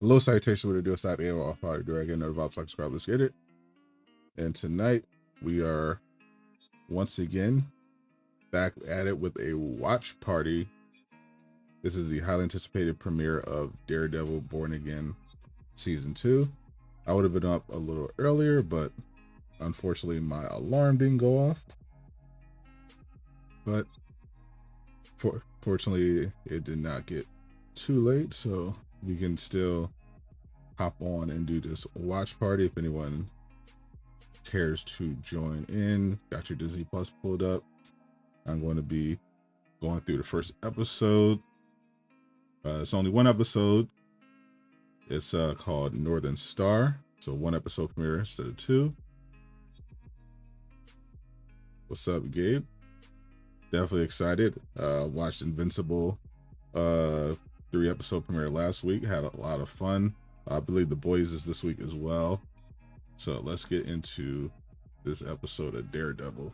Hello, citation with a dual side aim off power Durag Nation. Another Vibes like subscribe. Let's get it. And tonight we are once again back at it with a watch party. This is the highly anticipated premiere of Daredevil Born Again season 2. I would have been up a little earlier, but unfortunately my alarm didn't go off. But fortunately it did not get too late, so we can still hop on and do this watch party if anyone cares to join in. Got your Disney Plus pulled up. I'm going to be going through the first episode. It's only one episode. It's called Northern Star. So one episode premiere instead of two. What's up, Gabe? Definitely excited. Watched Invincible 3-episode premiere last week. Had a lot of fun. I believe The Boys is this week as well. So let's get into this episode of Daredevil.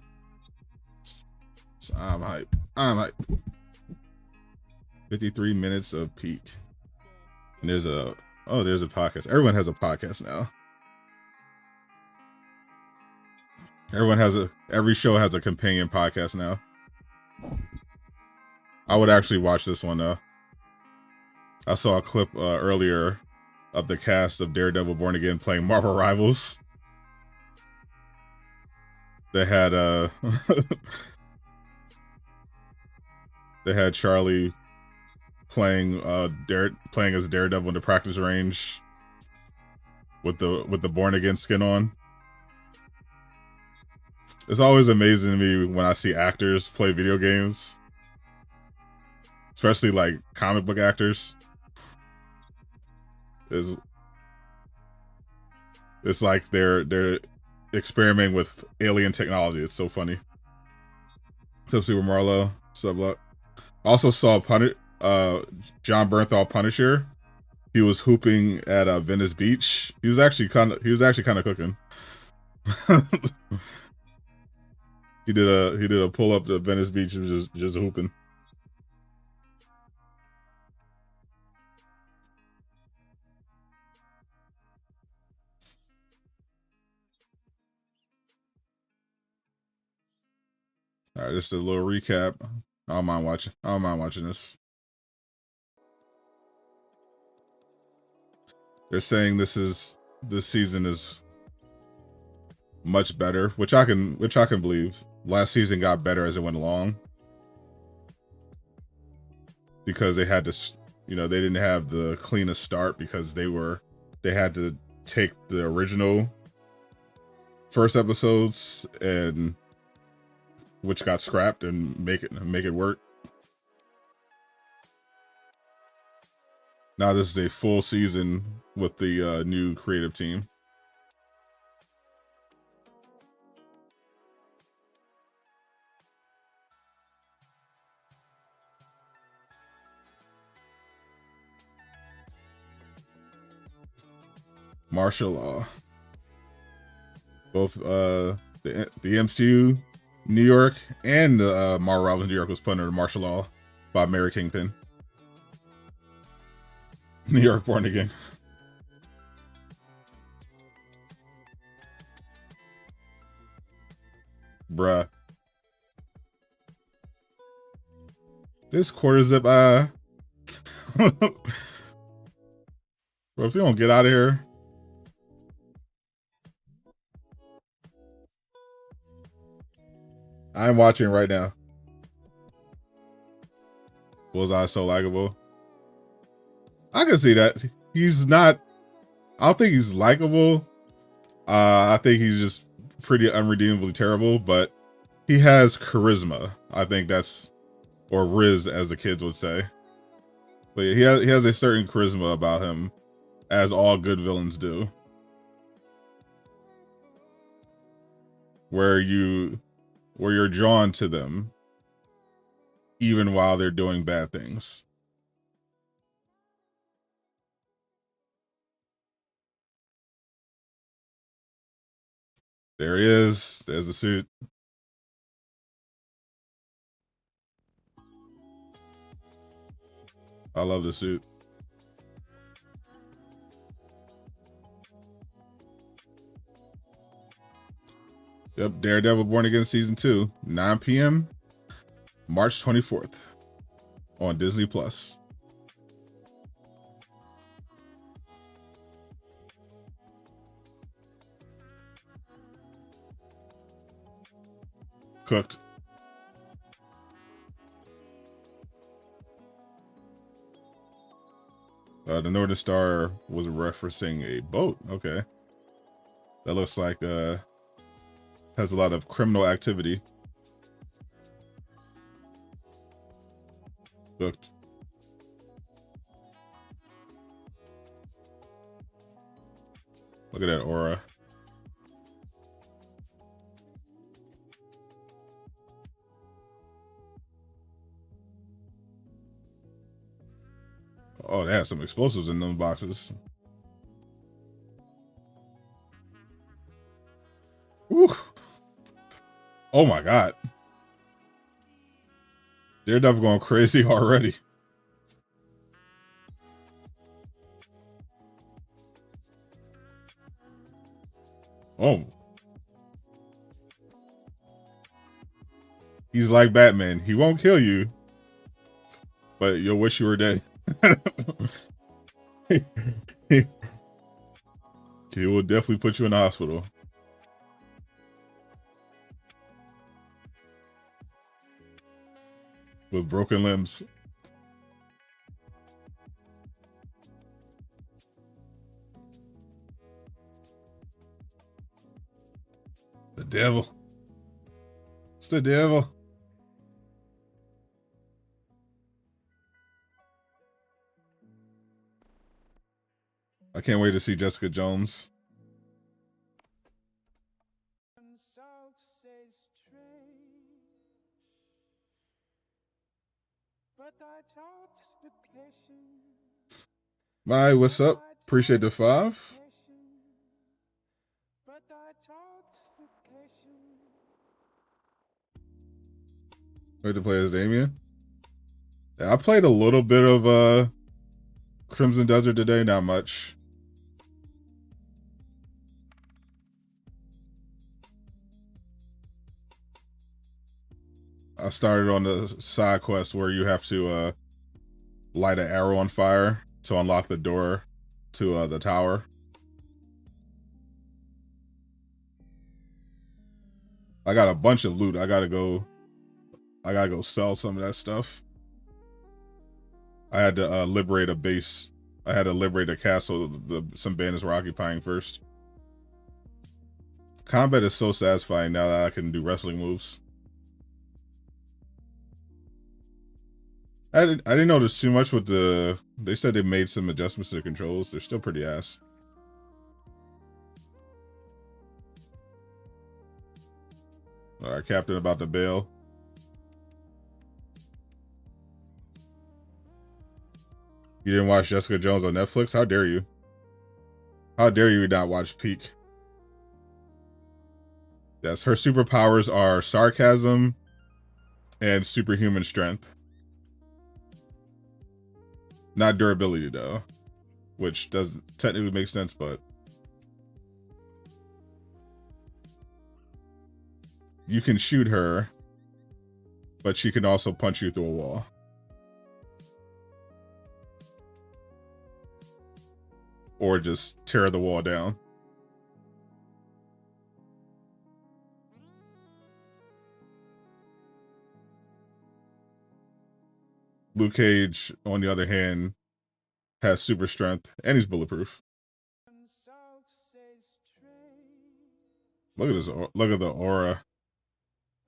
So I'm hyped. 53 minutes of peak. And there's a podcast. Everyone has a podcast now. Every show has a companion podcast now. I would actually watch this one though. I saw a clip earlier of the cast of Daredevil Born Again playing Marvel Rivals. They had they had Charlie playing as Daredevil in the practice range with the Born Again skin on. It's always amazing to me when I see actors play video games, especially like comic book actors. It's like they're experimenting with alien technology. It's so funny. Sup, Super Marlowe. Sup, Luck. Also saw John Bernthal Punisher. He was hooping at Venice Beach. He was actually kind of cooking. He did a pull up to Venice Beach. He was just hooping. All right, just a little recap. I don't mind watching this. They're saying this season is much better, which I can believe. Last season got better as it went along because they had to, they didn't have the cleanest start because they had to take the original first episodes and which got scrapped and make it work. Now this is a full season with the new creative team. Martial law. Both the MCU New York and the Marvel Rivals New York was put under martial law by Mayor Kingpin. New York Born Again. Bruh. This quarter zip Bro, if you don't get out of here. I'm watching right now. Bullseye so likable. I can see that. He's not. I don't think he's likable. I think he's just pretty unredeemably terrible, but he has charisma. I think that's, or Riz as the kids would say. But yeah, he has a certain charisma about him, as all good villains do. Where you're drawn to them, even while they're doing bad things. There he is. There's the suit. I love the suit. Yep, Daredevil Born Again Season 2, 9 p.m., March 24th on Disney Plus. Cooked. The Northern Star was referencing a boat. Okay. That looks like has a lot of criminal activity. Cooked. Look at that aura. Oh, they have some explosives in them boxes. Woo. Oh my god. Daredevil going crazy already. Oh. He's like Batman. He won't kill you, but you'll wish you were dead. He will definitely put you in the hospital. With broken limbs. The devil. It's the devil. I can't wait to see Jessica Jones. Bye, what's up? Appreciate the 5. Wait to play as Damien. Yeah, I played a little bit of Crimson Desert today, not much. I started on the side quest where you have to light an arrow on fire to unlock the door to the tower. I got a bunch of loot. I gotta go sell some of that stuff. I had to liberate a base. I had to liberate a castle some bandits were occupying first. Combat is so satisfying now that I can do wrestling moves. I didn't notice too much with the... They said they made some adjustments to the controls. They're still pretty ass. Alright, Captain about to bail. You didn't watch Jessica Jones on Netflix? How dare you? How dare you not watch Peak? Yes, her superpowers are sarcasm and superhuman strength. Not durability, though. Which doesn't technically make sense, but... You can shoot her, but she can also punch you through a wall. Or just tear the wall down. Luke Cage, on the other hand, has super strength and he's bulletproof. Look at this! Look at the aura.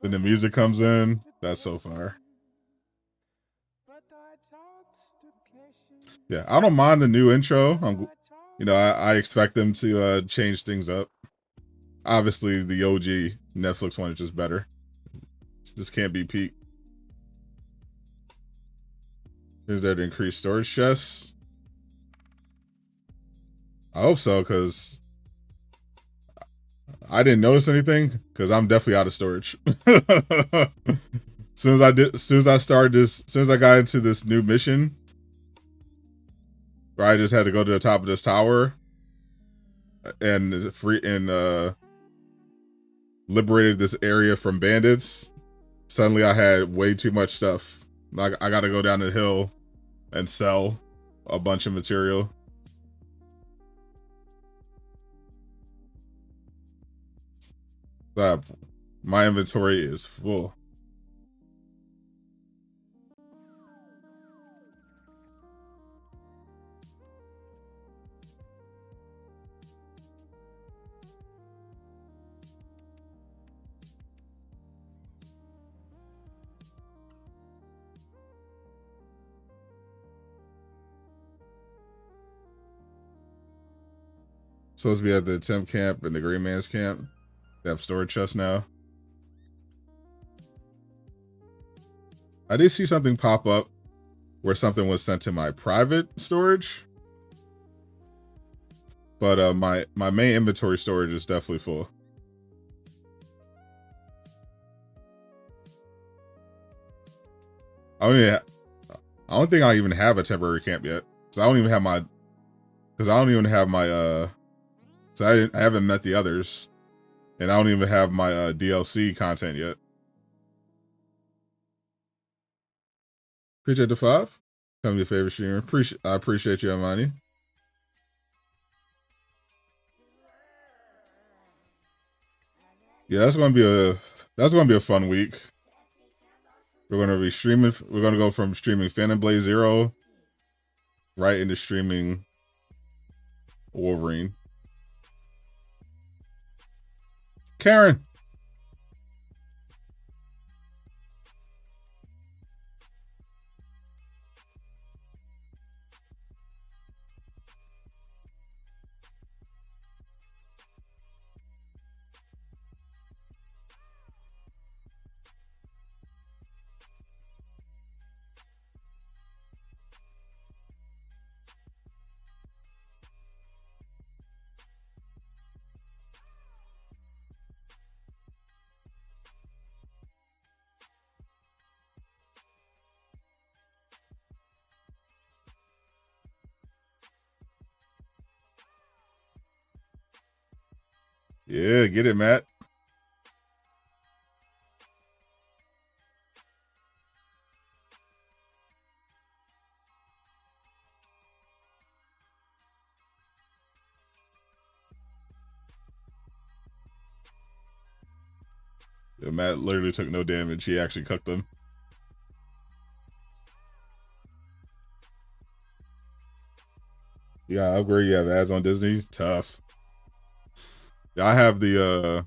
Then the music comes in. That's so fire. Yeah, I don't mind the new intro. I expect them to change things up. Obviously, the OG Netflix one is just better. Just can't be Peak. Is there to increase storage chests? I hope so, because I didn't notice anything, because I'm definitely out of storage. As soon as I got into this new mission, where I just had to go to the top of this tower and liberated this area from bandits, suddenly I had way too much stuff. Like I gotta go down the hill and sell a bunch of material. My inventory is full. Supposed to be at the temp camp and the Green Man's camp. They have storage chests now. I did see something pop up where something was sent to my private storage. But my main inventory storage is definitely full. I don't think I even have a temporary camp yet. So I don't even have my so I haven't met the others. And I don't even have my DLC content yet. Appreciate the 5. Come your favorite streamer. I appreciate you, Amani. Yeah, that's gonna be a fun week. We're gonna be streaming. We're gonna go from streaming Phantom Blade Zero right into streaming Wolverine. Karen. Yeah, get it, Matt. Yeah, Matt literally took no damage. He actually cooked them. You got upgrade. You have ads on Disney. Tough. Yeah, I have the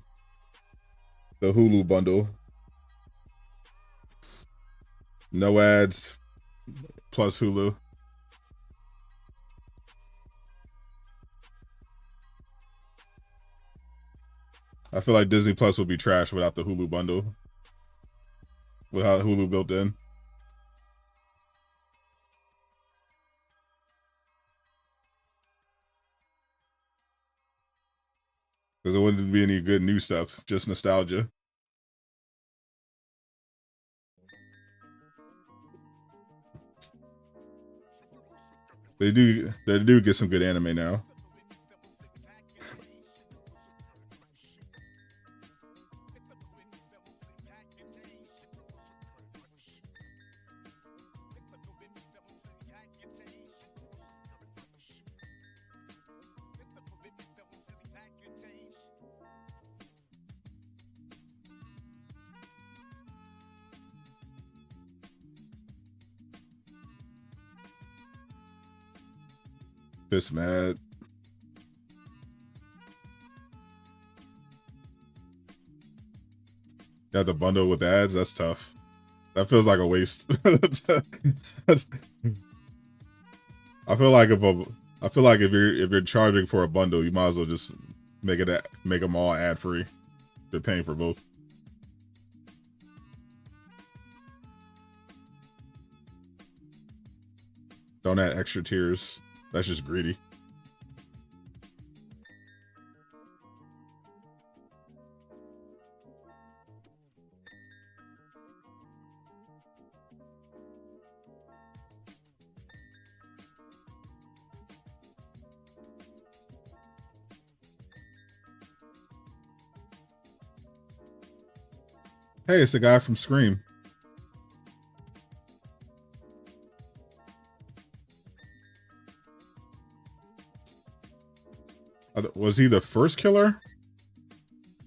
Hulu bundle. No ads plus Hulu. I feel like Disney Plus would be trash without the Hulu bundle. Without Hulu built in. Because it wouldn't be any good new stuff, just nostalgia. They do get some good anime now. Piss mad. Got the bundle with ads. That's tough. That feels like a waste. I feel like if you're charging for a bundle, you might as well just make them all ad free. They're paying for both. Don't add extra tiers. That's just greedy. Hey, it's the guy from Scream. Was he the first killer?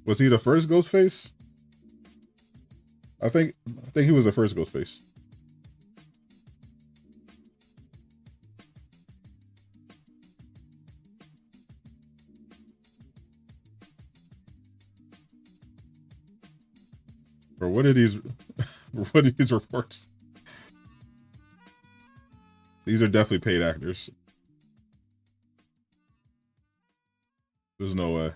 Was he the first Ghostface? I think he was the first Ghostface. Or what are these what are these reports? These are definitely paid actors. There's no way.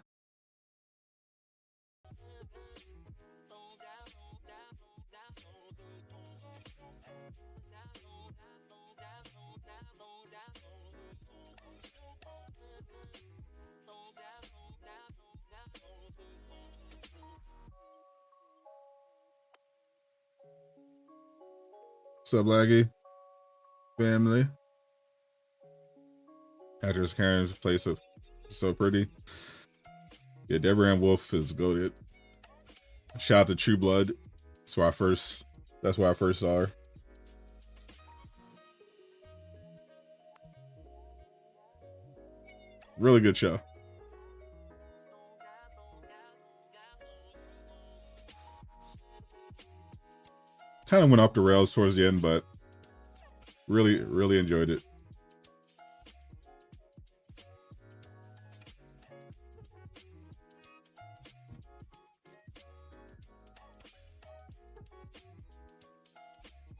What's up, Laggy? Family. Actress Karen's place of so pretty. Yeah, Deborah Ann Wolf is goated. Shout out to True Blood. That's why I first saw her. Really good show. Kind of went off the rails towards the end, but really enjoyed it.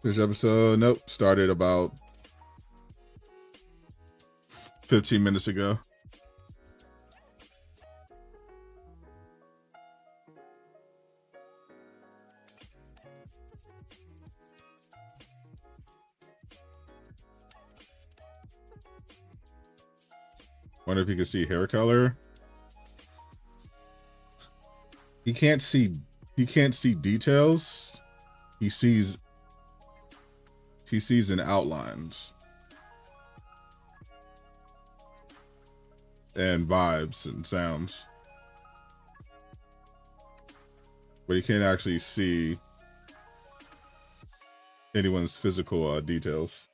This episode, nope, started about 15 minutes ago. Wonder if you can see hair color. He can't see details. He sees in outlines and vibes and sounds. But he can't actually see anyone's physical details.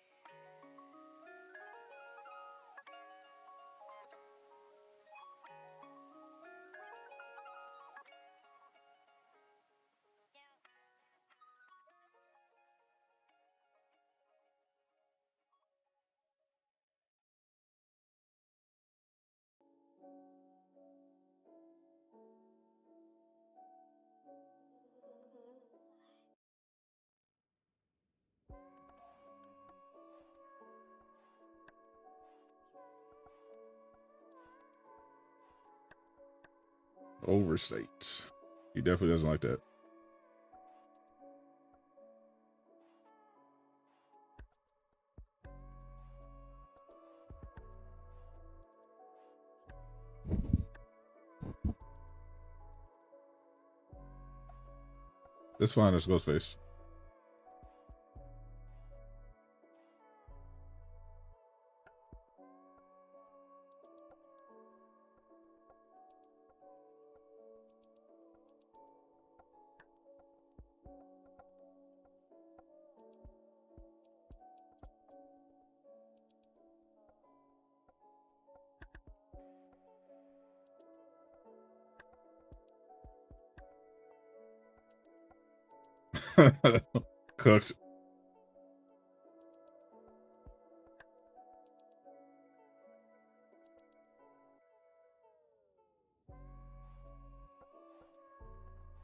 Oversight. He definitely doesn't like that. It's fine, it's Ghostface. Cooked.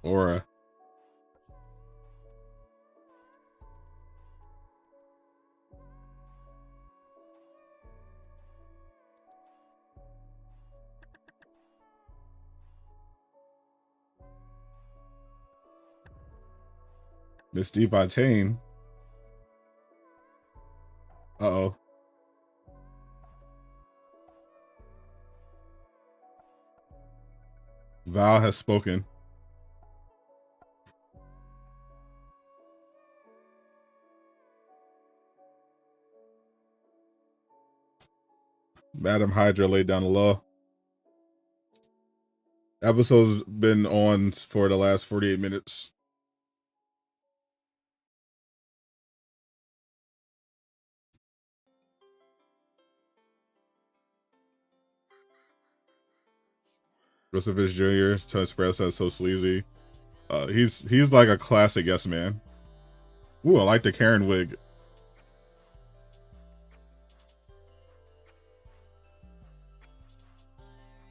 Aura. Miss DeFontaine. Uh-oh. Val has spoken. Madam Hydra laid down the law. Episode's been on for the last 48 minutes. Russell Fisk Jr. to express that's so sleazy. He's like a classic yes man. Ooh, I like the Karen wig.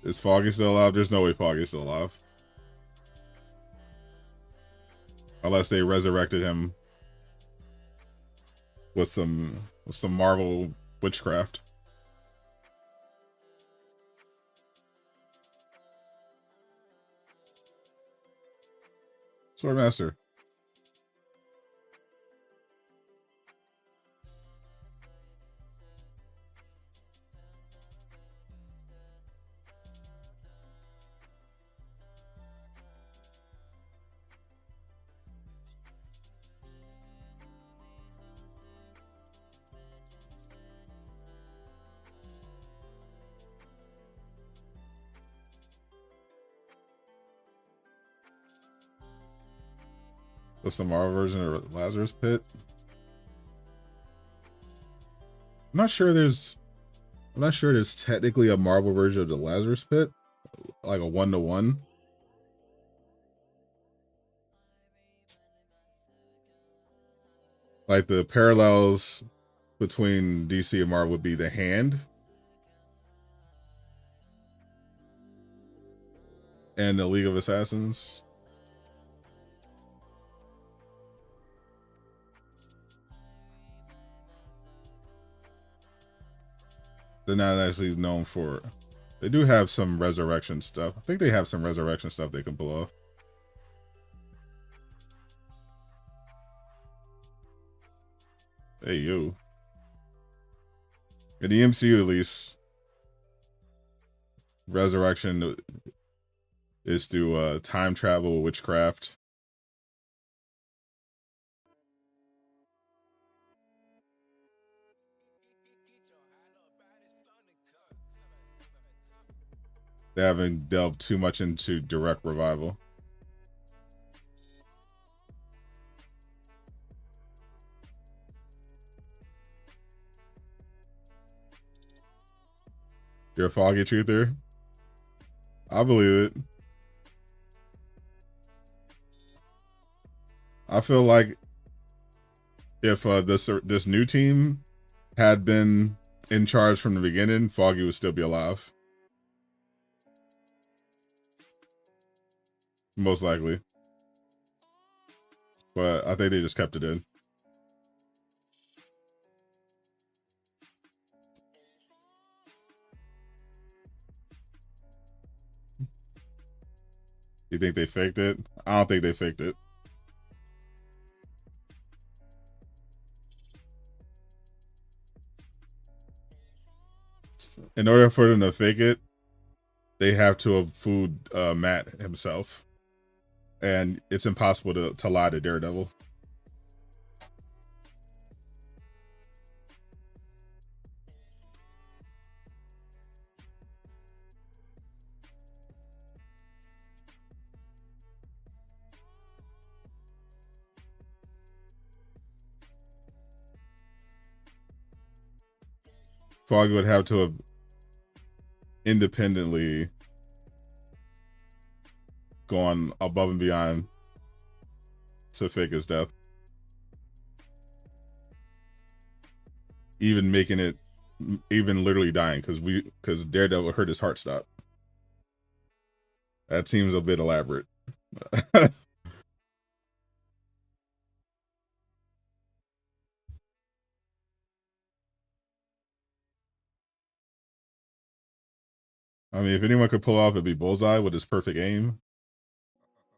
Is Foggy still alive? There's no way Foggy's still alive. Unless they resurrected him with some Marvel witchcraft. Swordmaster. What's the Marvel version of Lazarus Pit? I'm not sure there's technically a Marvel version of the Lazarus Pit, like a 1-to-1. Like the parallels between DC and Marvel would be the Hand and the League of Assassins. They're not actually known for. They do have some resurrection stuff. I think they have some resurrection stuff they can pull off. Hey, yo. In the MCU, at least, resurrection is through time travel, witchcraft. They haven't delved too much into direct revival. You're a Foggy truther? I believe it. I feel like if this new team had been in charge from the beginning, Foggy would still be alive. Most likely. But I think they just kept it in. You think they faked it? I don't think they faked it. In order for them to fake it, they have to have fooled Matt himself. And it's impossible to lie to Daredevil. Foggy would have to have independently gone above and beyond to fake his death. Even making it, even literally dying, because Daredevil hurt his heart stop. That seems a bit elaborate. I mean, if anyone could pull off, it'd be Bullseye with his perfect aim.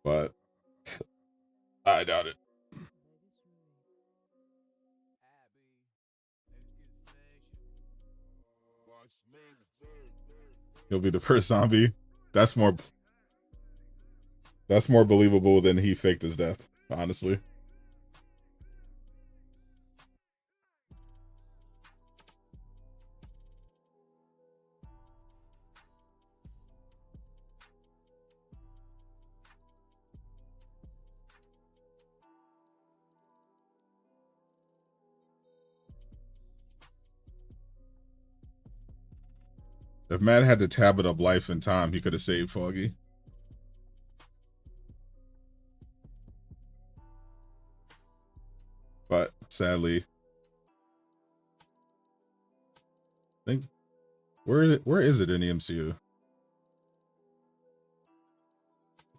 But I doubt it. He'll be the first zombie. That's more believable than he faked his death, honestly. If Matt had the tablet of life and time, he could have saved Foggy. But sadly, I think where is it in the MCU?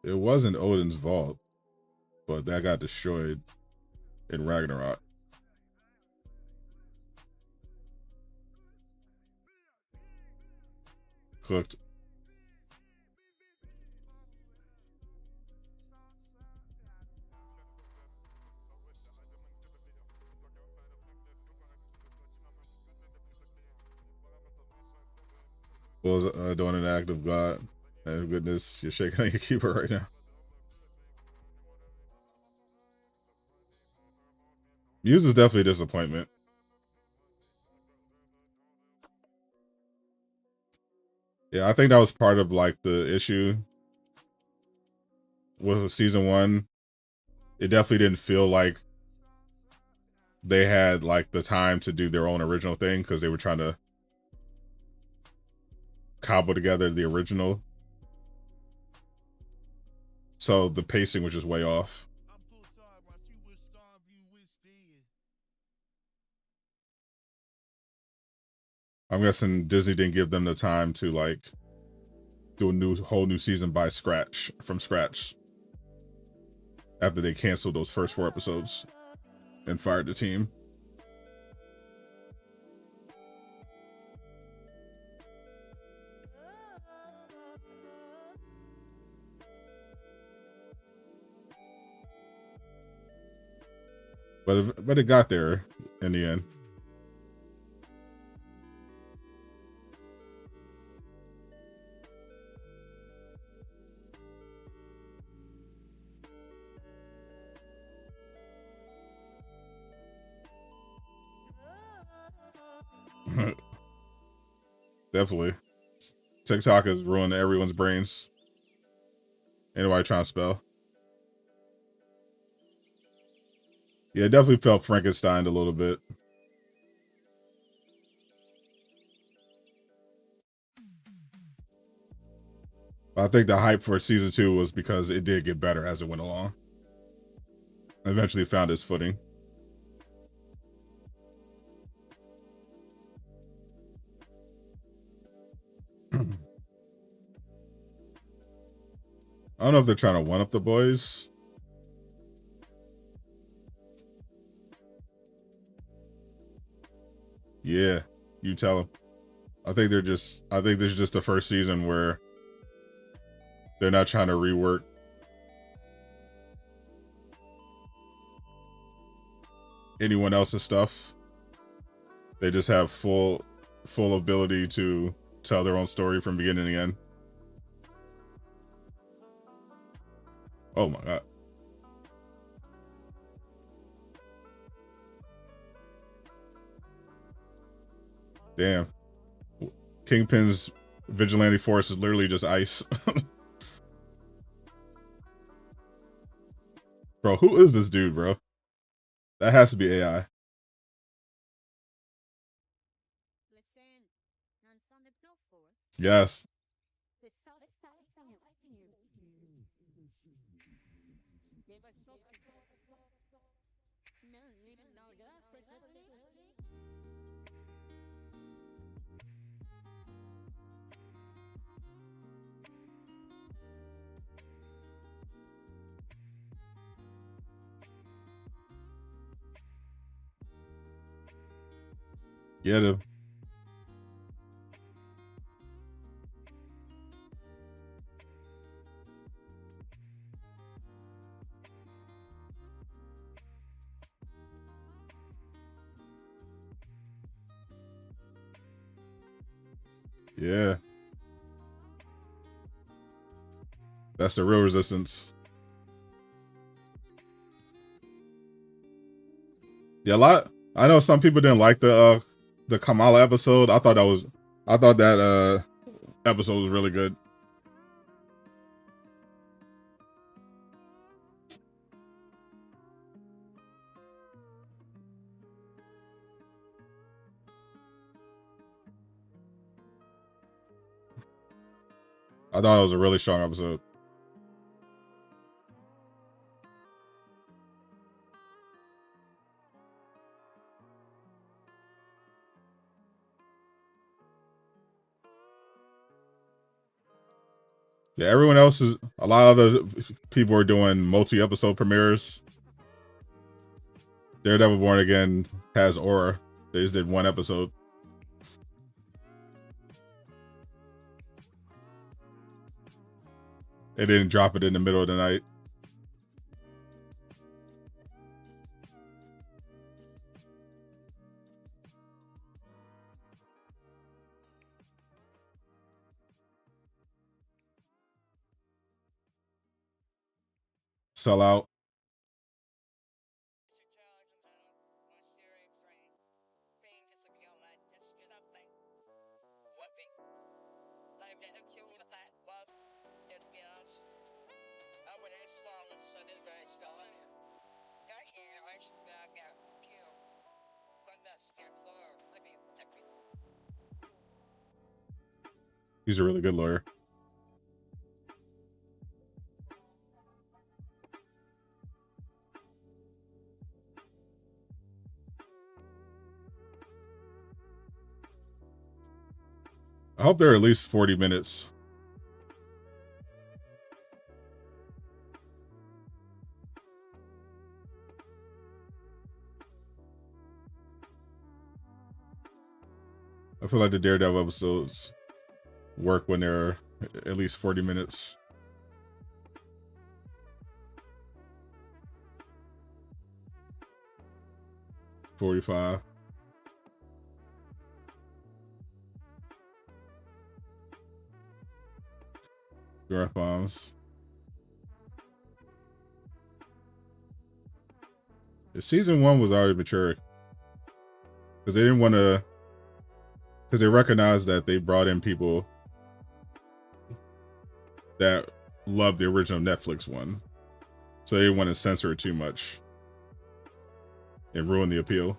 It was in Odin's vault, but that got destroyed in Ragnarok. Cooked. Was doing an act of God. And goodness, you're shaking on your keyboard right now. Muse is definitely a disappointment. Yeah, I think that was part of like the issue with season 1. It definitely didn't feel like they had like the time to do their own original thing because they were trying to cobble together the original. So the pacing was just way off. I'm guessing Disney didn't give them the time to like do a whole new season from scratch after they canceled those first 4 episodes and fired the team. But it got there in the end. Definitely. TikTok has ruined everyone's brains. Anybody trying to spell? Yeah, it definitely felt Frankenstein a little bit. I think the hype for season 2 was because it did get better as it went along. Eventually found its footing. I don't know if they're trying to one-up the boys. Yeah, you tell them. I think this is just the first season where they're not trying to rework anyone else's stuff. They just have full ability to tell their own story from beginning to end. Oh my god. Damn. Kingpin's vigilante force is literally just ice. Bro, who is this dude, bro? That has to be AI. Yes. Get him. Yeah. That's the real resistance. Yeah, I know some people didn't like the Kamala episode. I thought that episode was really good. I thought it was a really strong episode. Yeah, everyone else is, a lot of other people are doing multi-episode premieres. Daredevil Born Again has Aura. They just did one episode. They didn't drop it in the middle of the night. Sell out. He's a really good lawyer. I hope they're at least 40 minutes. I feel like the Daredevil episodes work when they're at least 40 minutes. $45. Breath bombs. The season 1 was already mature because they didn't want to, because they recognized that they brought in people that loved the original Netflix one, so they didn't want to censor it too much and ruin the appeal.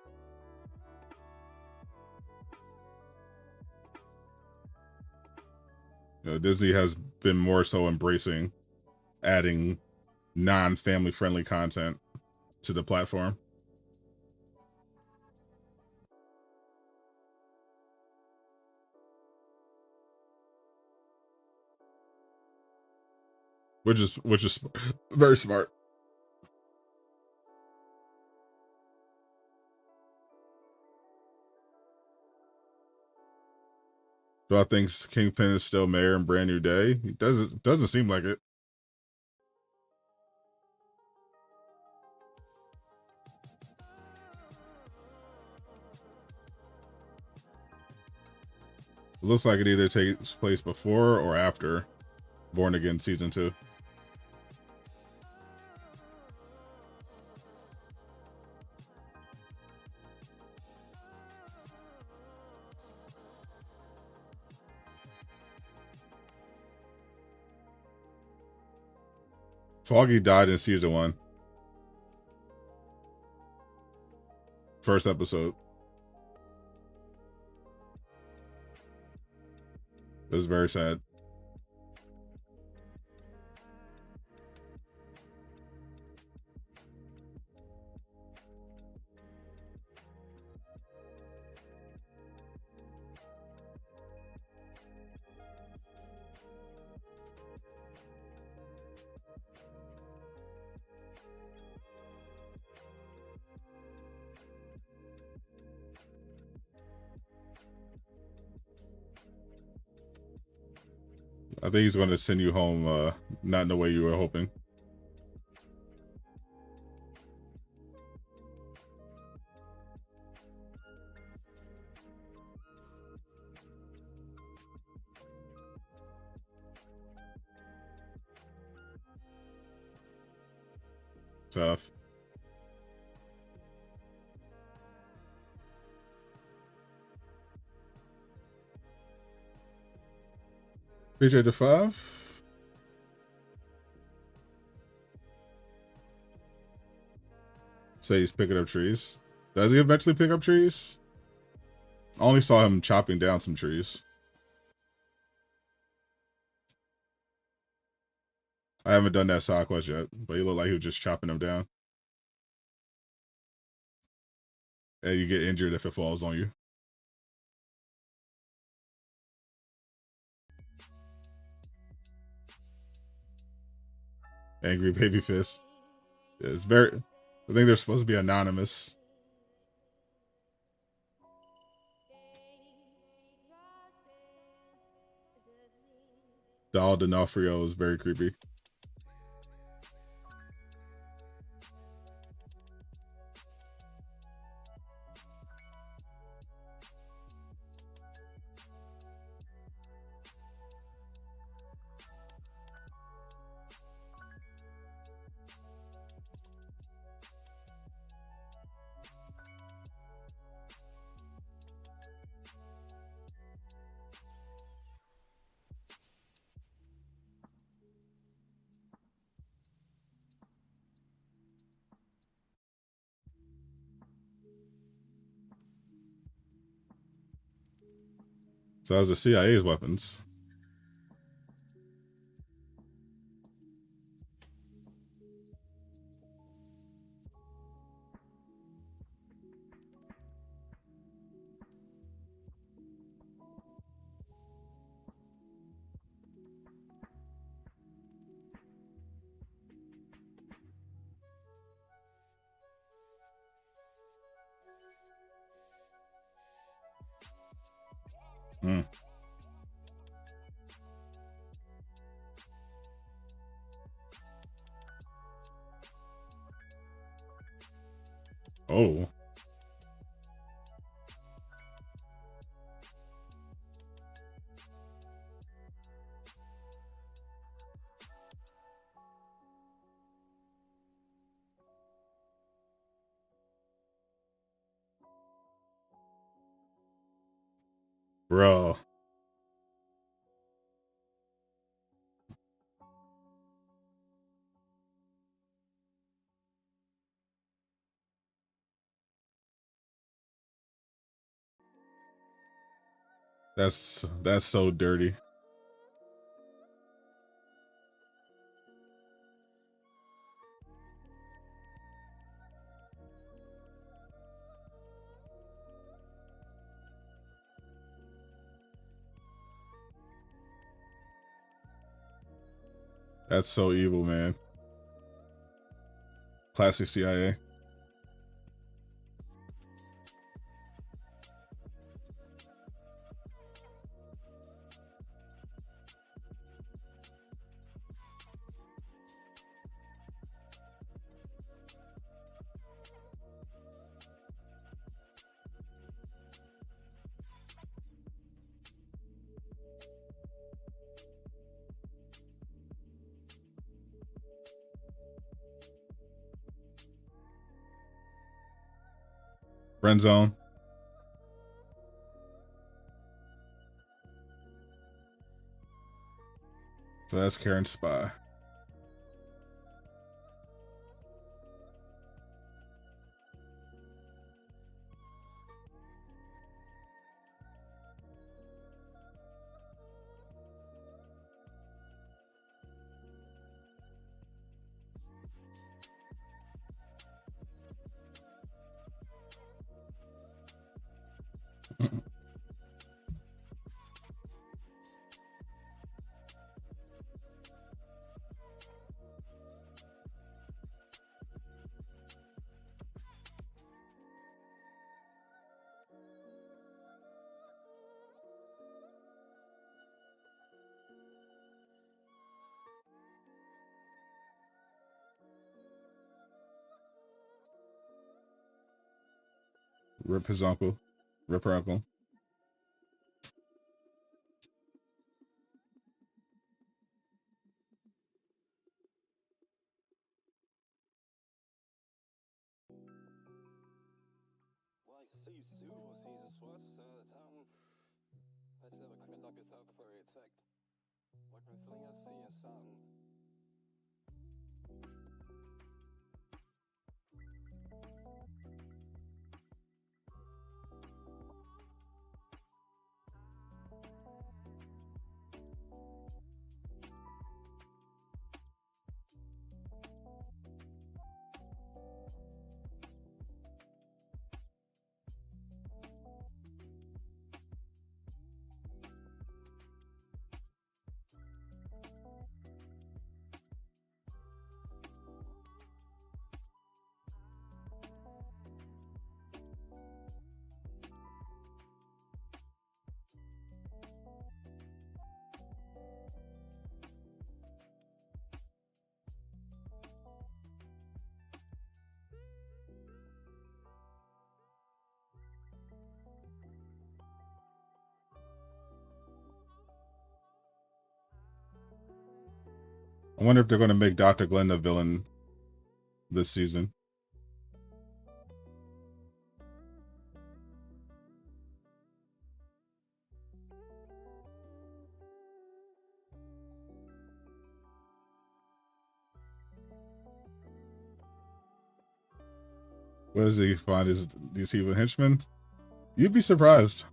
You know, Disney has been more so embracing adding non-family friendly content to the platform. Which is very smart. Do I think Kingpin is still mayor in Brand New Day? It doesn't seem like it. It looks like it either takes place before or after Born Again Season 2. Foggy died in Season 1. First episode. It was very sad. I think he's going to send you home not in the way you were hoping. Tough. BJ to 5. Say he's picking up trees. Does he eventually pick up trees? I only saw him chopping down some trees. I haven't done that side quest yet, but he looked like he was just chopping them down. And you get injured if it falls on you. Angry baby fist. Yeah, it's very. I think they're supposed to be anonymous. Dal D'Onofrio is very creepy. So as the CIA's weapons. Hmm. Oh. Bro. That's so dirty. That's so evil, man. Classic CIA. Friend zone. So that's Karen's spy. Rip his uncle. Rip her uncle. I wonder if they're going to make Dr. Glenn the villain this season. Where does he find these evil henchmen? You'd be surprised.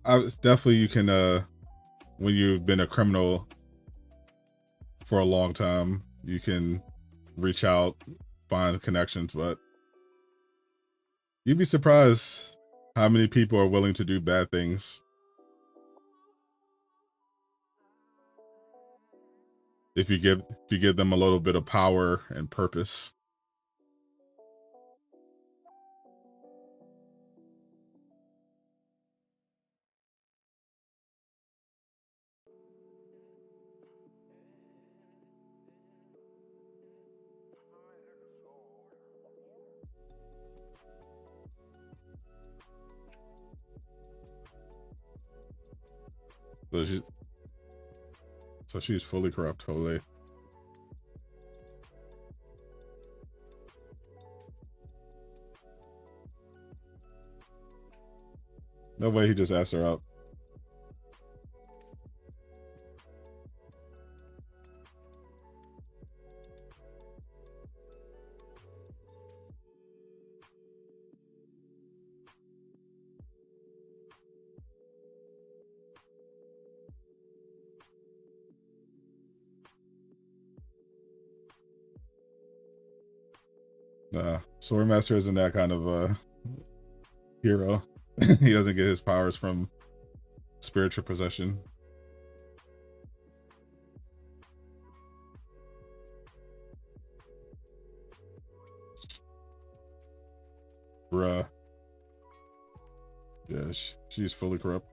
Definitely you can, when you've been a criminal for a long time, you can reach out, find connections, but you'd be surprised how many people are willing to do bad things if you give them a little bit of power and purpose. So she's fully corrupt, holy. No way he just asked her out. Nah, Swordmaster isn't that kind of hero. He doesn't get his powers from spiritual possession. Bruh. Yeah, she's fully corrupt.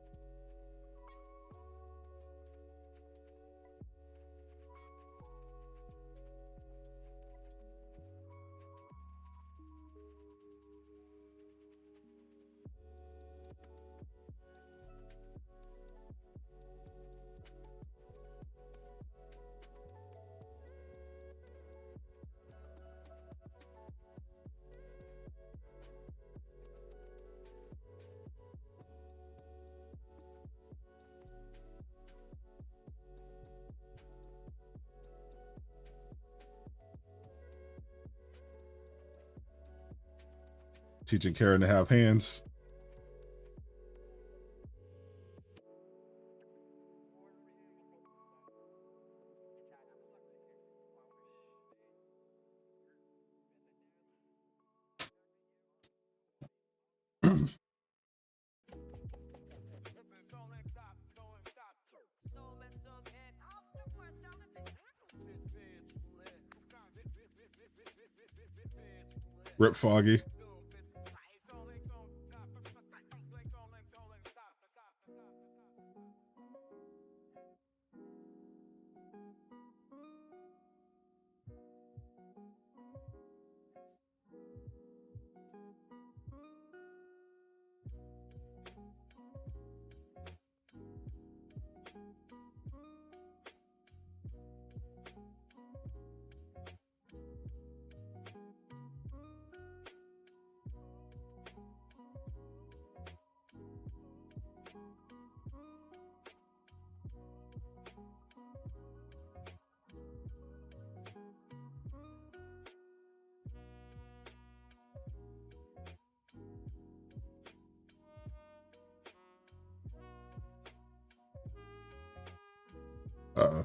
Teaching Karen to have hands. Rip Foggy. Uh-oh.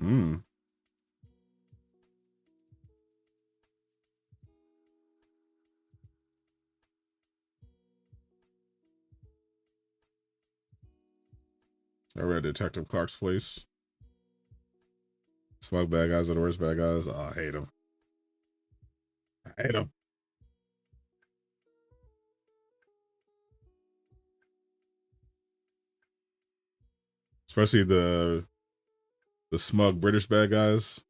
Mm. I read Detective Clark's Place. Smoke bad guys are the worst bad guys. Oh, I hate them. I hate them. especially the smug British bad guys.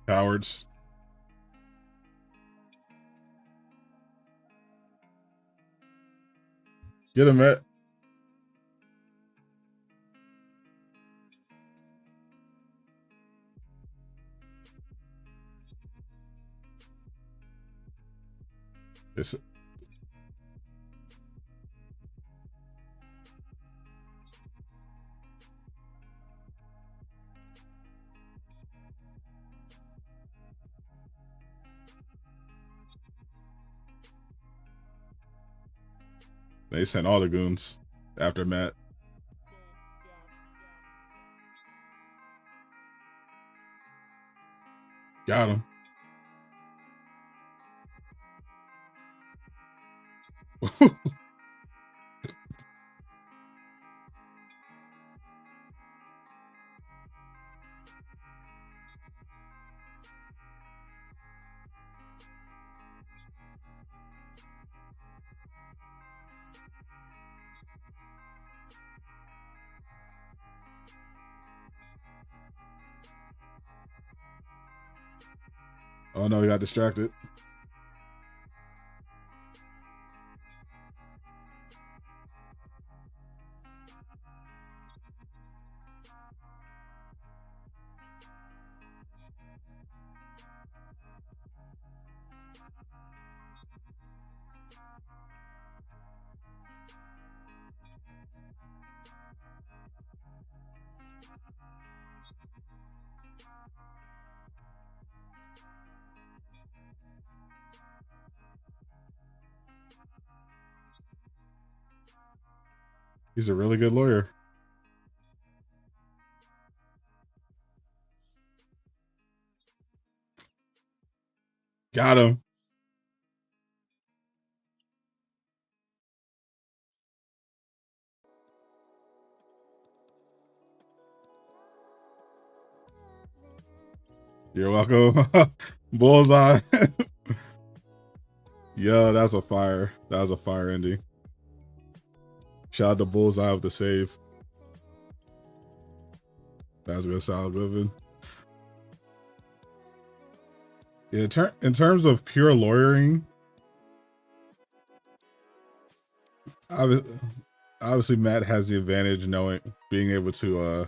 Cowards. Get him, Matt. It's, they sent all the goons after Matt. Got him. Oh no, he got distracted. He's a really good lawyer. Got him. You're welcome. Bullseye. Yo, that's a fire. That was a fire ending. Shout out to Bullseye with the save. That's gonna sound good. Yeah, in terms of pure lawyering, obviously Matt has the advantage being able to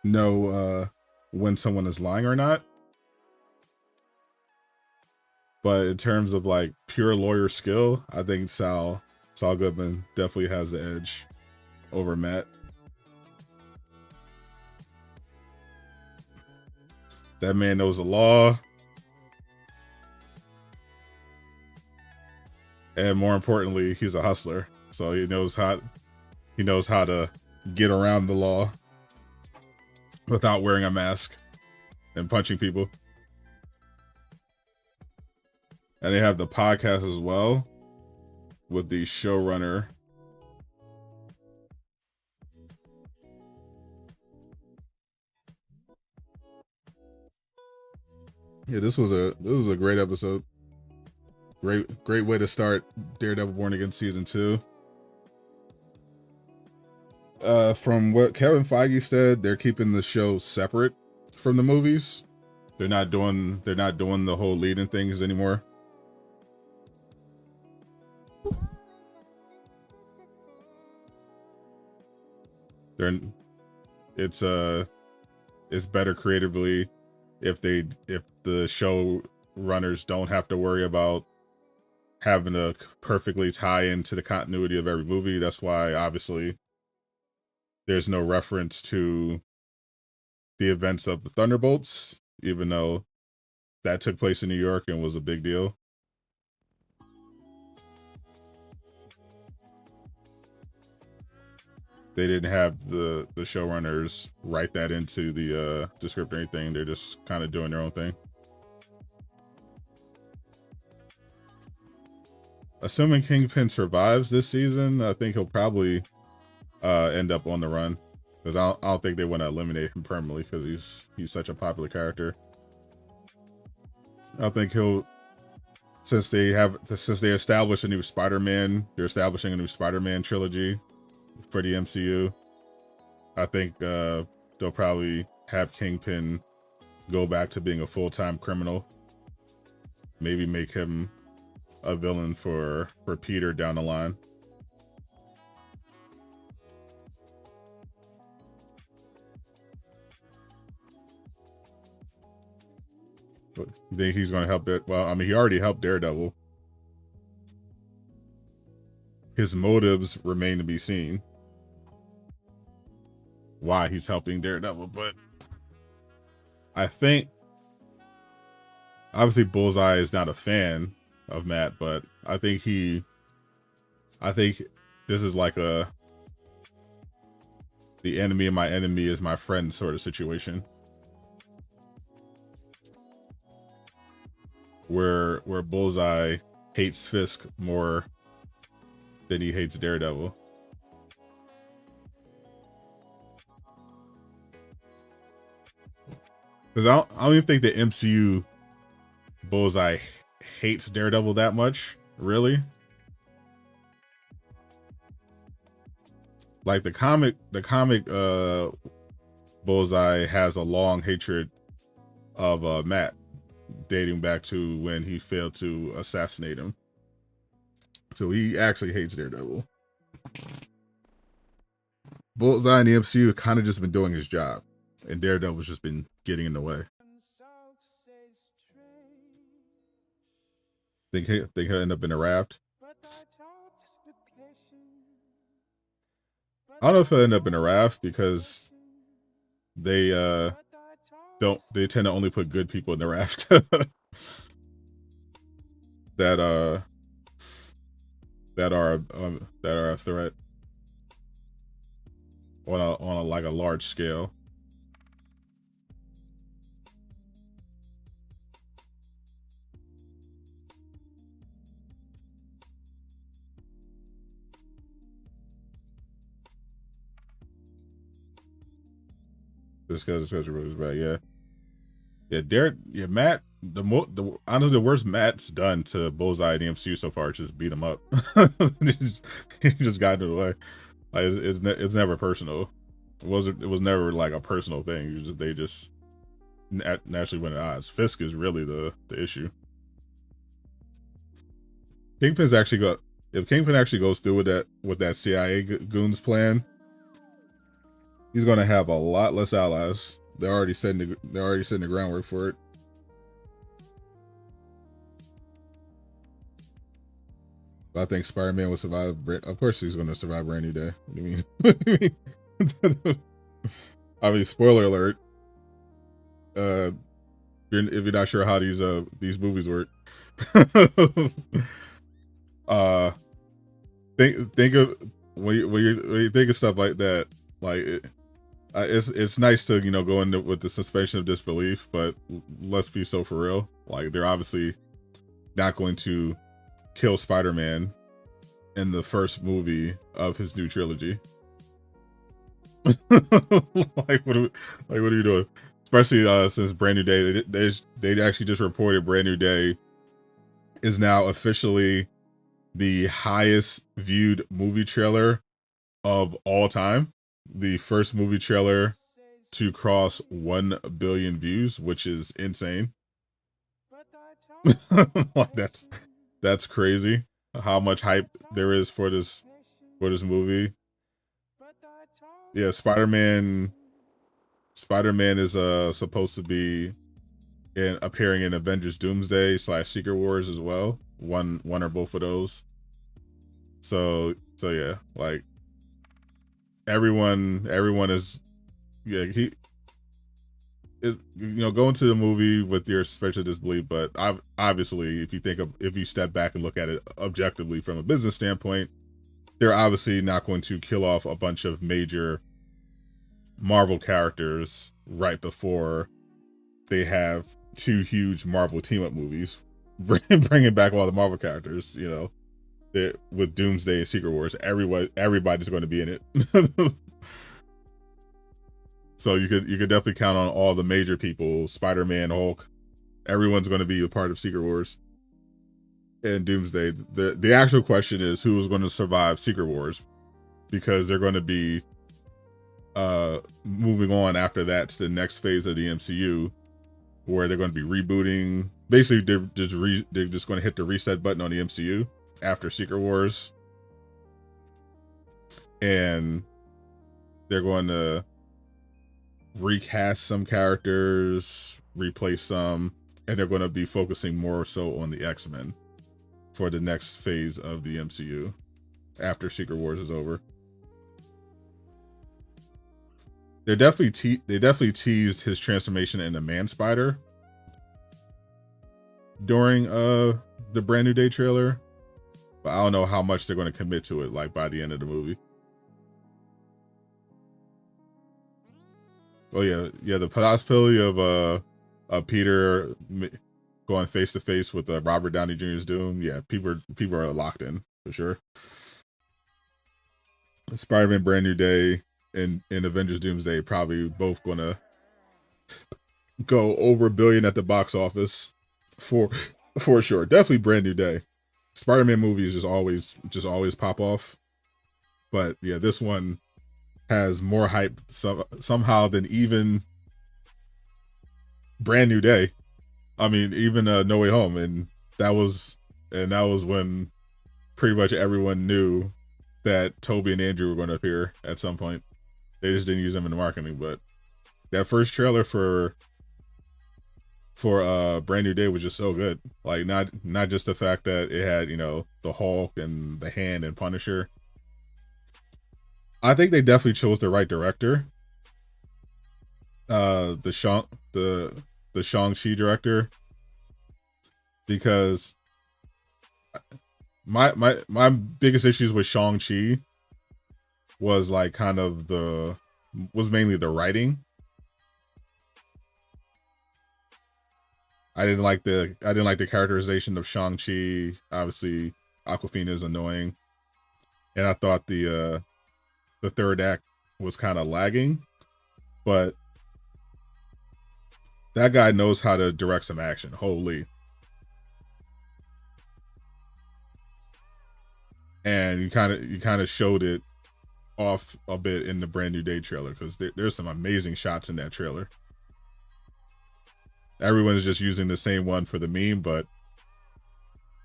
know when someone is lying or not. But in terms of like pure lawyer skill, I think Saul Goodman definitely has the edge over Matt. That man knows the law. And more importantly, he's a hustler. So he knows how to get around the law without wearing a mask and punching people. And they have the podcast as well with the showrunner. Yeah, this was a great episode. Great way to start Daredevil Born Again season 2. From what Kevin Feige said, they're keeping the show separate from the movies. They're not doing the whole leading things anymore. It's better creatively if the show runners don't have to worry about having to perfectly tie into the continuity of every movie. That's why obviously there's no reference to the events of the Thunderbolts, even though that took place in New York and was a big deal. They didn't have the showrunners write that into the script or anything. They're just kind of doing their own thing. Assuming Kingpin survives this season, I think he'll probably end up on the run, because I don't think they want to eliminate him permanently because he's such a popular character. I think he'll, since they established a new Spider-Man, they're establishing a new Spider-Man trilogy for the MCU. I think they'll probably have Kingpin go back to being a full-time criminal. Maybe make him a villain for Peter down the line. But you think he's going to help it? Well, I mean, he already helped Daredevil. His motives remain to be seen. Why he's helping Daredevil, but I think obviously Bullseye is not a fan of Matt, but I think this is like the enemy of my enemy is my friend sort of situation, where Bullseye hates Fisk more than he hates Daredevil. Because I don't even think the MCU Bullseye hates Daredevil that much, really. Like the comic Bullseye has a long hatred of Matt, dating back to when he failed to assassinate him. So he actually hates Daredevil. Bullseye in the MCU kind of just been doing his job, and Daredevil's just been getting in the way. Think he'll end up in a raft? I don't know if he'll end up in a raft, because they tend to only put good people in the raft. that are a threat on a like a large scale. This was bad, yeah. Matt. Honestly, the worst Matt's done to Bullseye in the MCU so far is just beat him up. He just got into the way. Like it's never personal. It was never like a personal thing. They just naturally went at odds. Fisk is really the issue. If Kingpin actually goes through with that CIA goons plan, he's gonna have a lot less allies. They're already setting the groundwork for it. I think Spider-Man will survive. Of course, he's going to survive Brand New Day. What do you mean? I mean, spoiler alert. If you're not sure how these movies work, think of when you think of stuff like that. Like it's nice to go in with the suspension of disbelief, but let's be so for real. Like they're obviously not going to kill Spider-Man in the first movie of his new trilogy. Like what are you doing? Especially since Brand New Day, they actually just reported Brand New Day is now officially the highest viewed movie trailer of all time. The first movie trailer to cross 1 billion views, which is insane. Like that's crazy how much hype there is for this movie. Yeah, Spider-Man is supposed to be appearing in Avengers Doomsday / Secret Wars as well, one or both of those. So yeah, like everyone is, yeah, he is, going to the movie with your suspension of disbelief. But obviously, if you step back and look at it objectively from a business standpoint, they're obviously not going to kill off a bunch of major Marvel characters right before they have 2 huge Marvel team-up movies, bringing back all the Marvel characters. With Doomsday and Secret Wars, everybody's going to be in it. So you could definitely count on all the major people: Spider-Man, Hulk. Everyone's going to be a part of Secret Wars and Doomsday. The actual question is who is going to survive Secret Wars, because they're going to be moving on after that to the next phase of the MCU, where they're going to be rebooting. Basically, they're just going to hit the reset button on the MCU after Secret Wars, and they're going to recast some characters, replace some, and they're going to be focusing more so on the X-Men for the next phase of the MCU after Secret Wars is over. They definitely teased his transformation into Man Spider during the Brand New Day trailer, but I don't know how much they're going to commit to it, like, by the end of the movie. Oh yeah, the possibility of Peter going face to face with Robert Downey Jr.'s Doom. Yeah, people are locked in for sure. Spider-Man Brand New Day and Avengers Doomsday probably both gonna go over $1 billion at the box office for sure. Definitely Brand New Day. Spider-Man movies just always pop off, but yeah, this one has more hype somehow than even Brand New Day. I mean, even No Way Home, and that was when pretty much everyone knew that Toby and Andrew were going to appear at some point. They just didn't use them in the marketing. But that first trailer for Brand New Day was just so good. Like, not just the fact that it had, the Hulk and the Hand and Punisher. I think they definitely chose the right director. The Shang-Chi director, because my biggest issues with Shang-Chi was mainly the writing. I didn't like the characterization of Shang-Chi. Obviously, Awkwafina is annoying, and I thought the third act was kind of lagging, but that guy knows how to direct some action. Holy. And you kind of showed it off a bit in the Brand New Day trailer, because there's some amazing shots in that trailer. Everyone's just using the same one for the meme, but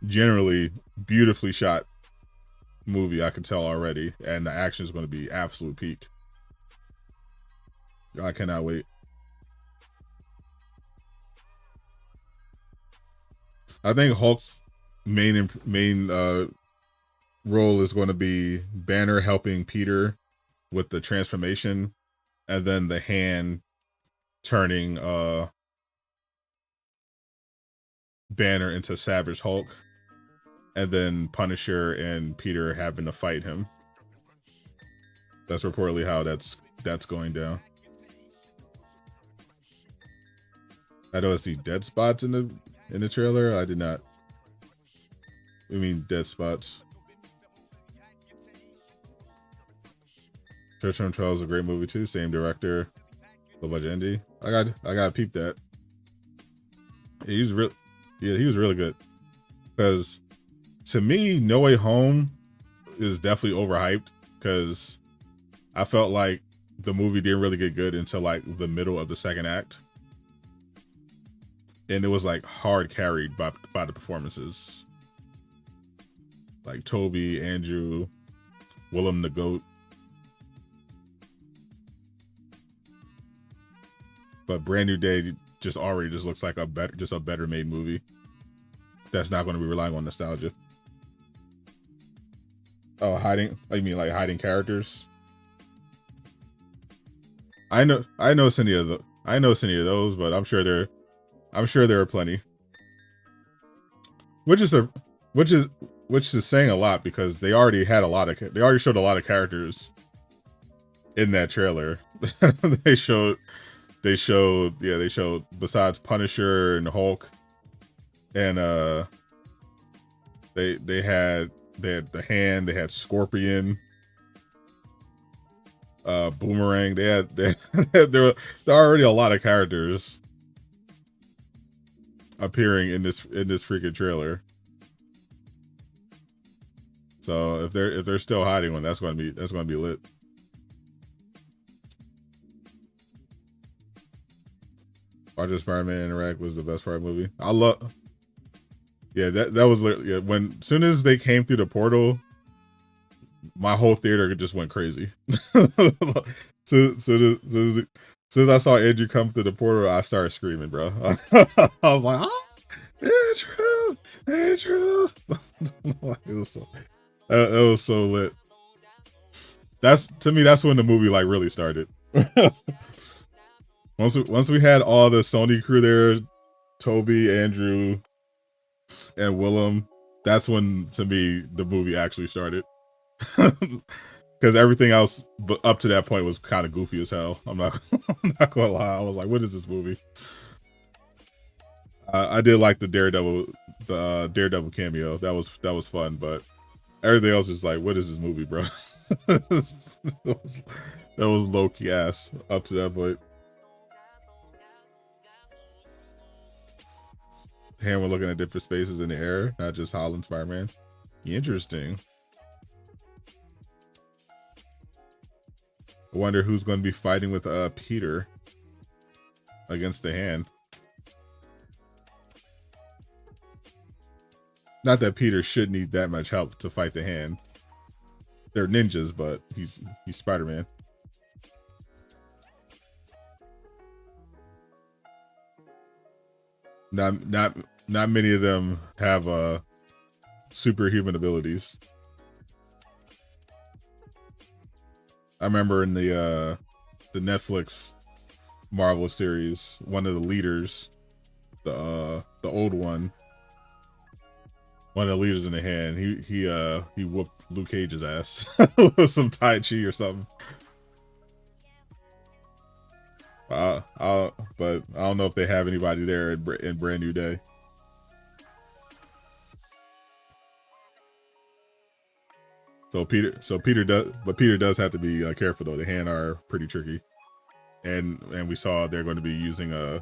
generally beautifully shot movie, I can tell already, and the action is going to be absolute peak. I cannot wait. I think Hulk's main role is going to be Banner helping Peter with the transformation, and then the Hand turning Banner into Savage Hulk, and then Punisher and Peter having to fight him. That's reportedly how that's going down. I don't see dead spots in the trailer. I did not. I mean, dead spots. Church on 12 is a great movie too. Same director. Low budget indie. I gotta peep that. Yeah, he was really good. Because to me, No Way Home is definitely overhyped, because I felt like the movie didn't really get good until like the middle of the second act. And it was like hard carried by the performances. Like Toby, Andrew, Willem the Goat. But Brand New Day just looks like a better made movie. that's not going to be relying on nostalgia. Oh, hiding? You mean like hiding characters? I know any of those, but I'm sure there are plenty. Which is saying a lot, because they already showed a lot of characters in that trailer. they showed besides Punisher and Hulk, and they had the Hand, they had Scorpion, Boomerang. There are already a lot of characters appearing in this freaking trailer. So if they're still hiding one, that's gonna be lit. Watching Spider-Man interact was the best part of the movie. That was when soon as they came through the portal, my whole theater just went crazy. so as I saw Andrew come through the portal, I started screaming, bro. I was like, oh, Andrew. It was so lit. To me, that's when the movie like really started. Once we had all the Sony crew there, Toby, Andrew, and Willem, that's when, to me, the movie actually started. Because everything else up to that point was kind of goofy as hell. I'm not gonna lie. I was like, what is this movie? I did like the Daredevil cameo. That was fun, but everything else was like, what is this movie, bro? That was low key ass up to that point. Hand, we're looking at different spaces in the air, not just Holland Spider-Man. Interesting. I wonder who's going to be fighting with Peter against the Hand. Not that Peter should need that much help to fight the Hand. They're ninjas, but he's Spider-Man. Not many of them have superhuman abilities. I remember in the Netflix Marvel series, one of the leaders, the old one of the leaders in the Hand, he whooped Luke Cage's ass with some Tai Chi or something. But I don't know if they have anybody there in Brand New Day. So Peter does have to be careful though. The Hand are pretty tricky, and we saw they're going to be using a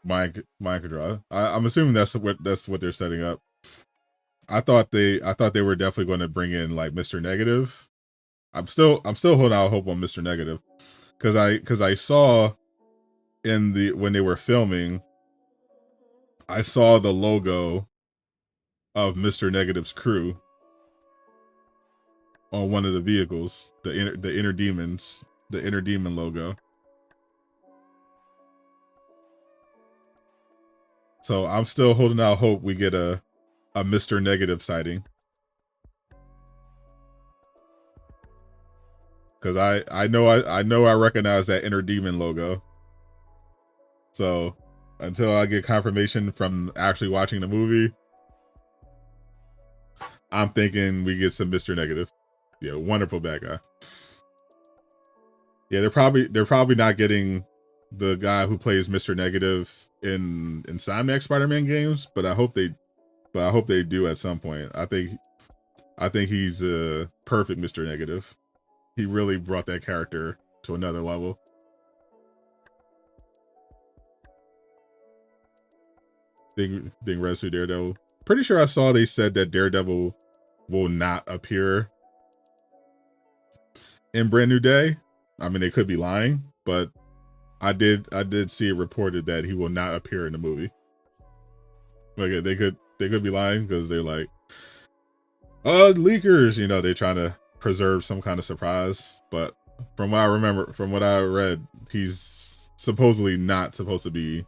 mind control. I'm assuming that's what they're setting up. I thought they were definitely going to bring in like Mr. Negative. I'm still holding out hope on Mr. Negative, because I saw when they were filming, I saw the logo of Mr. Negative's crew on one of the vehicles, the inner demon logo. So I'm still holding out hope we get a Mr. Negative sighting, because I know I recognize that inner demon logo. So until I get confirmation from actually watching the movie, I'm thinking we get some Mr. Negative. Yeah, wonderful bad guy. Yeah, they're probably not getting the guy who plays Mr. Negative in Insomniac Spider-Man games, but I hope they do at some point. I think he's a perfect Mr. Negative. He really brought that character to another level. Think Red Suit Daredevil. Pretty sure I saw they said that Daredevil will not appear in Brand New Day. I mean, they could be lying, but I did see it reported that he will not appear in the movie. Like they could be lying, because they're like, leakers, they're trying to preserve some kind of surprise. But from what I read, he's supposedly not supposed to be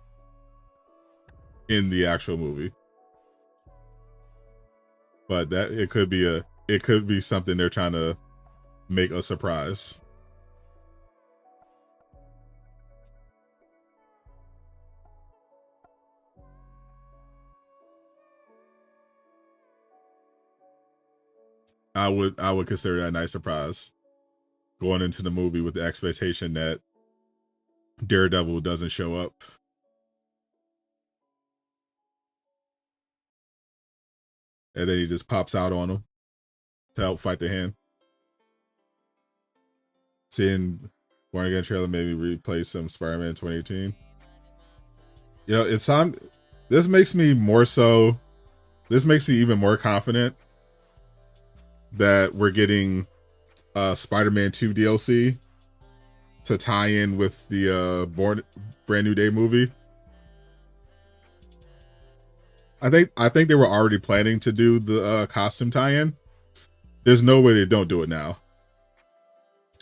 in the actual movie. but that it could be something they're trying to make a surprise. I would consider that a nice surprise. Going into the movie with the expectation that Daredevil doesn't show up. And then he just pops out on him to help fight the Hand. Seeing Born Again trailer maybe replace some Spider-Man 2018. You know, it's time. This makes me even more confident that we're getting Spider-Man 2 DLC to tie in with the Brand New Day movie. I think they were already planning to do the costume tie-in. There's no way they don't do it now.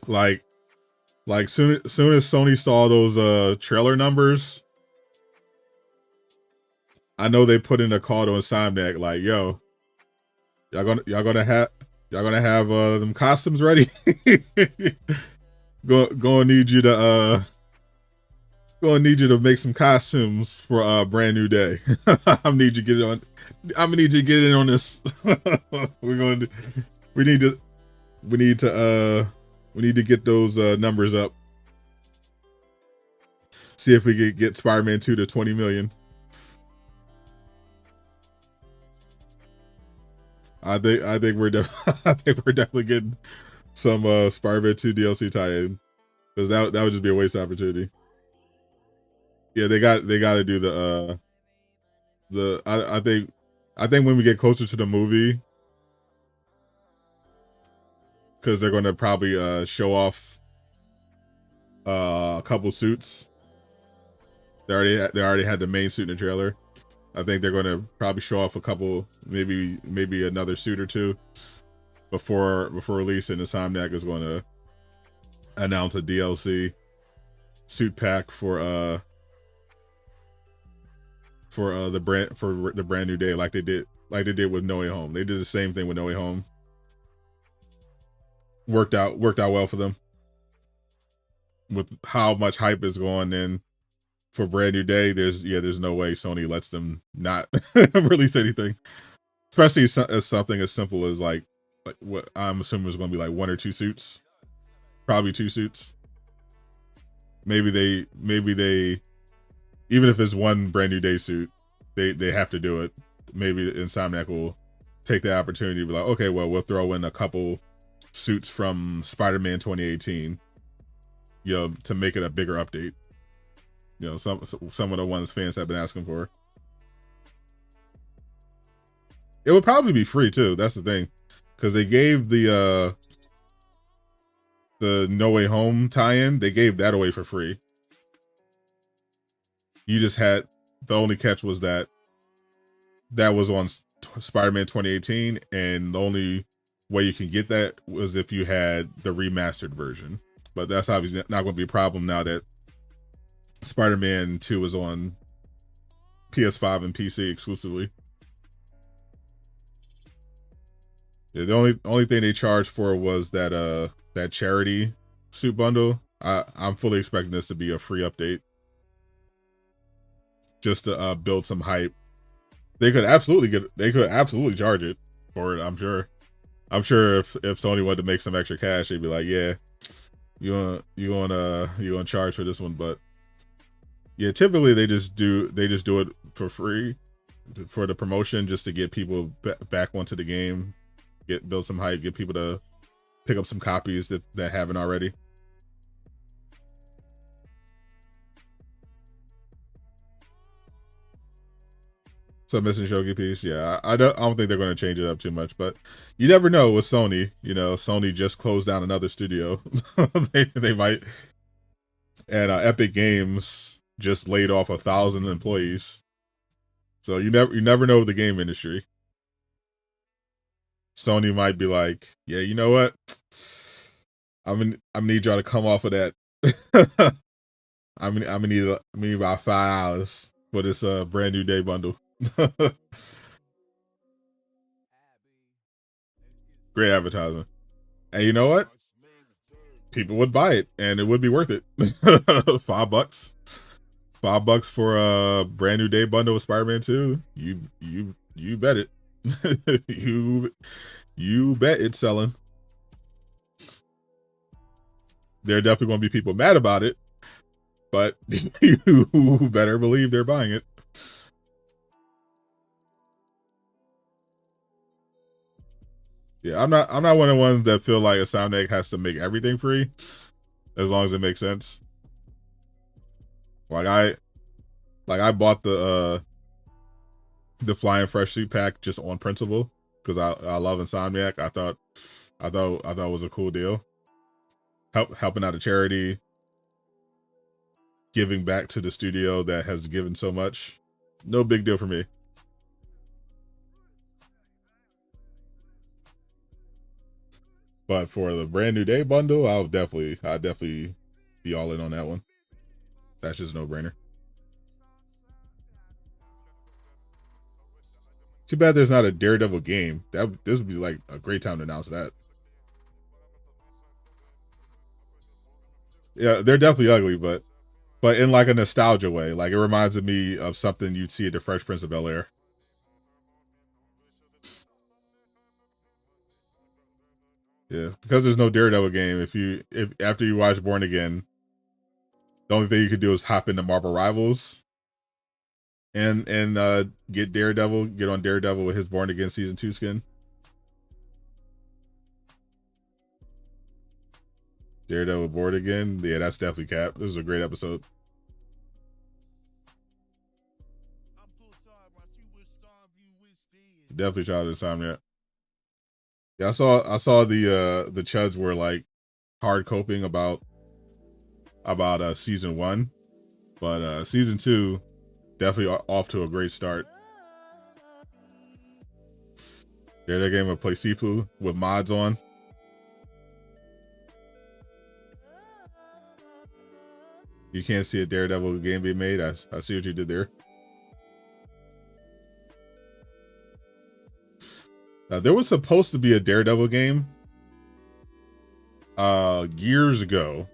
Like soon as Sony saw those trailer numbers, I know they put in a call to Insomniac like, "Yo, y'all gonna have them costumes ready. Gonna need you to make some costumes for Brand New Day. I'm gonna need you to get in on this. We need to get those numbers up. See if we could get Spider-Man 2 to 20 million. I think we're definitely getting some Spider-Man 2 DLC tie-in, because that would just be a waste of opportunity. Yeah, they got to do I think when we get closer to the movie, because they're going to probably show off a couple suits. They already had the main suit in the trailer. I think they're going to probably show off a couple, maybe another suit or two before release, and Insomniac is going to announce a DLC suit pack for the Brand New Day, like they did with No Way Home. They did the same thing with No Way Home. Worked out well for them. With how much hype is going in for Brand New Day, there's no way Sony lets them not release anything, especially as something as simple as like what I'm assuming is going to be like 1 or 2 suits, probably 2 suits. Maybe they even if it's one Brand New Day suit, they have to do it. Maybe Insomniac will take the opportunity to be like, okay, well, we'll throw in a couple suits from Spider-Man 2018, to make it a bigger update. Some of the ones fans have been asking for. It would probably be free too. That's the thing, because they gave the No Way Home tie-in. They gave that away for free. You just had, the only catch was that was on Spider-Man 2018, and the only way you can get that was if you had the remastered version. But that's obviously not going to be a problem now that Spider-Man 2 is on PS5 and PC exclusively. Yeah, the only thing they charged for was that charity suit bundle. I'm fully expecting this to be a free update, just to build some hype. They could absolutely charge it for it. I'm sure if Sony wanted to make some extra cash, they'd be like, yeah, you want to charge for this one. But yeah, typically they just do it for free for the promotion, just to get people back onto the game, build some hype, get people to pick up some copies that haven't already. So missing Shogi piece, yeah. I don't think they're going to change it up too much, but you never know with Sony. Sony just closed down another studio. they might, and Epic Games just laid off 1,000 employees. So you never know with the game industry. Sony might be like, yeah, you know what? I'm gonna need y'all to come off of that. I'm gonna need about $5 for this Brand New Day bundle. Great advertisement. And you know what? People would buy it, and it would be worth it. $5, $5 for a brand new day bundle with Spider-Man 2. You bet it. you bet it's selling. There are definitely going to be people mad about it, but you better believe they're buying it. Yeah, I'm not one of the ones that feel like a sound has to make everything free, as long as it makes sense. Like I bought the Flying Fresh suit pack just on principle because I love Insomniac. I thought it was a cool deal. Helping out a charity, giving back to the studio that has given so much. No big deal for me. But for the brand new day bundle, I'll definitely be all in on that one. That's just no brainer. Too bad there's not a Daredevil game. This would be like a great time to announce that. Yeah, they're definitely ugly, but in like a nostalgia way. Like it reminds me of something you'd see at the Fresh Prince of Bel-Air. Yeah, because there's no Daredevil game. If after you watch Born Again, the only thing you could do is hop into Marvel Rivals and get on Daredevil with his Born Again season 2 skin. Daredevil Born Again, yeah, that's definitely cap. This is a great episode. Definitely shout out to Insomniac. Yeah, I saw the chuds were like hard coping about season 1, but season 2 definitely off to a great start. Yeah, that game will play Sifu with mods on. You can't see a Daredevil game being made. I see what you did there. There was supposed to be a Daredevil game years ago.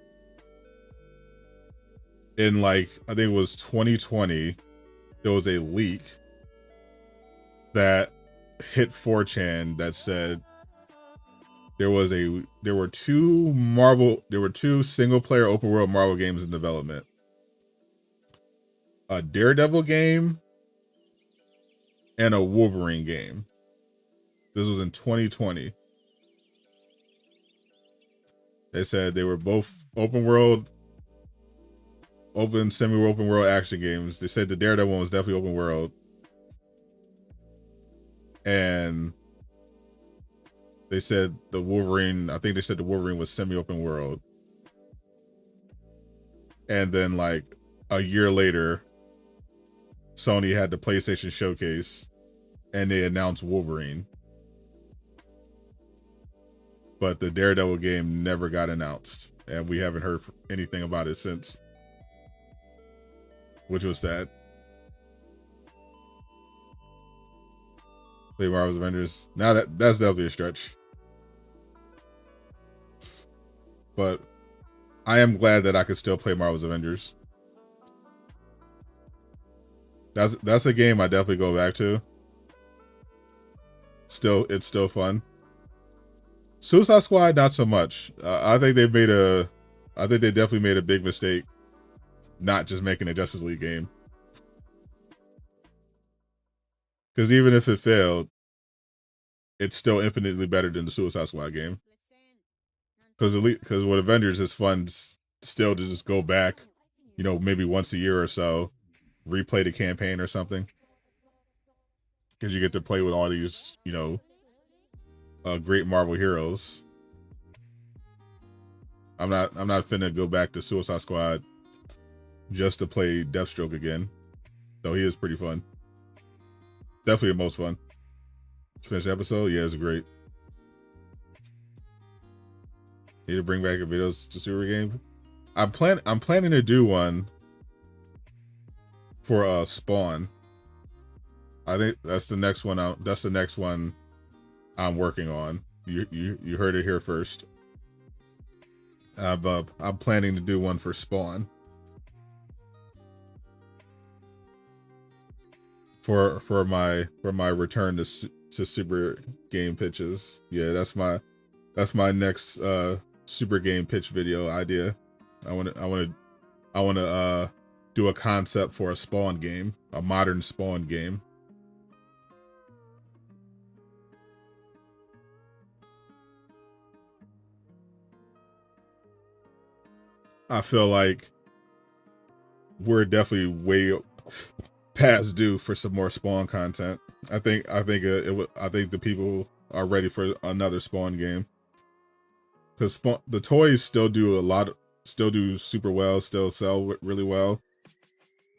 In like, I think it was 2020, there was a leak that hit 4chan that said there were two single player open world Marvel games in development. A Daredevil game and a Wolverine game. This was in 2020. They said they were both semi-open world action games. They said the Daredevil one was definitely open world. And they said the Wolverine was semi-open world. And then like a year later, Sony had the PlayStation Showcase and they announced Wolverine. But the Daredevil game never got announced, and we haven't heard anything about it since, which was sad. Play Marvel's Avengers. Now that's definitely a stretch, but I am glad that I could still play Marvel's Avengers. That's a game I definitely go back to. It's still fun. Suicide Squad, not so much. I think they definitely made a big mistake, not just making a Justice League game. Because even if it failed, it's still infinitely better than the Suicide Squad game. Because with Avengers, it's fun still to just go back, maybe once a year or so, replay the campaign or something. Because you get to play with all these, great Marvel heroes. I'm not finna go back to Suicide Squad just to play Deathstroke again, though he is pretty fun. Definitely the most fun. Finish the episode, yeah, it's great. Need to bring back a videos to Super Game. I'm planning to do one for Spawn. I think that's the next one. That's the next one I'm working on. You heard it here first. I'm planning to do one for Spawn. For my return to super game pitches. Yeah, that's my next super game pitch video idea. I want to do a concept for a Spawn game, a modern Spawn game. I feel like we're definitely way past due for some more Spawn content. I think the people are ready for another Spawn game, because the toys still do super well, still sell really well,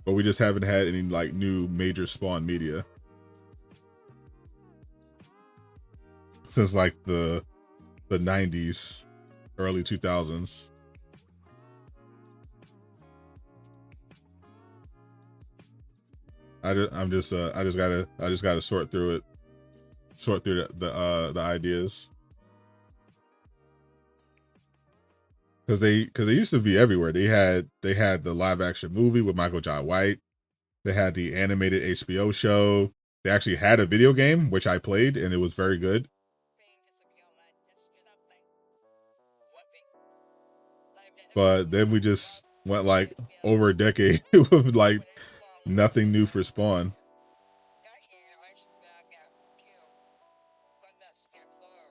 but we just haven't had any like new major Spawn media since like the 90s, early 2000s. I just gotta sort through the ideas, because they used to be everywhere. They had the live action movie with Michael Jai White. They had the animated HBO show. They actually had a video game which I played and it was very good. But then we just went like over a decade with like nothing new for Spawn.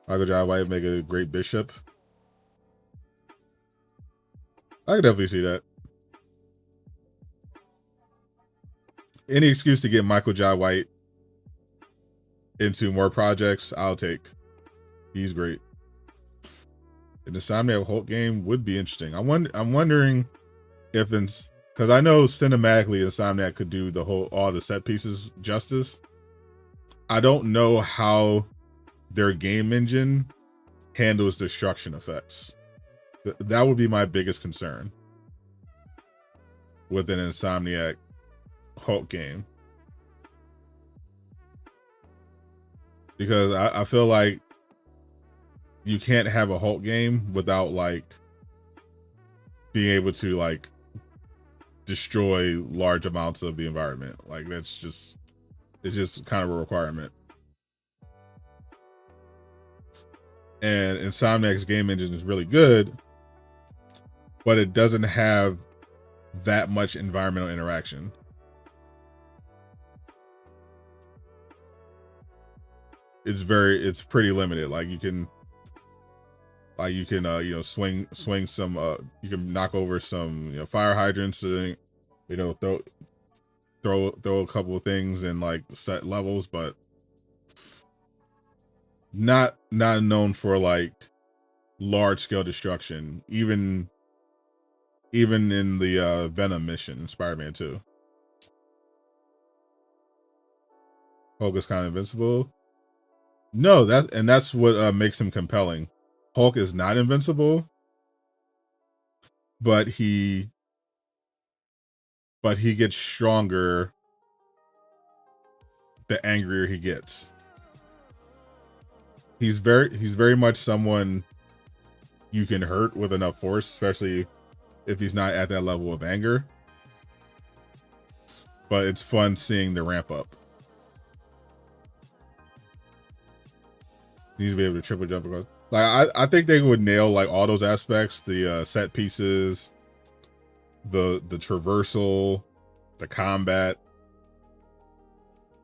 Michael Jai White make a great Bishop. I could definitely see that. Any excuse to get Michael Jai White into more projects, I'll take. He's great. An Insomniac Hulk game would be interesting. I'm wondering if because I know cinematically Insomniac could do all the set pieces justice. I don't know how their game engine handles destruction effects. That would be my biggest concern with an Insomniac Hulk game, because I feel like you can't have a Hulk game without like being able to like destroy large amounts of the environment. Like it's just kind of a requirement. And Insomniac's game engine is really good, but it doesn't have that much environmental interaction. It's pretty limited. Like you can swing some you can knock over some fire hydrants, and throw a couple of things in like set levels, but not known for like large scale destruction, even in the Venom mission, Spider-Man 2. Hulk is kind of invincible. No, that's what makes him compelling. Hulk is not invincible, but he gets stronger the angrier he gets. He's very much someone you can hurt with enough force, especially if he's not at that level of anger. But it's fun seeing the ramp up. He needs to be able to triple jump across. Like I think they would nail like all those aspects, the set pieces, the traversal, the combat.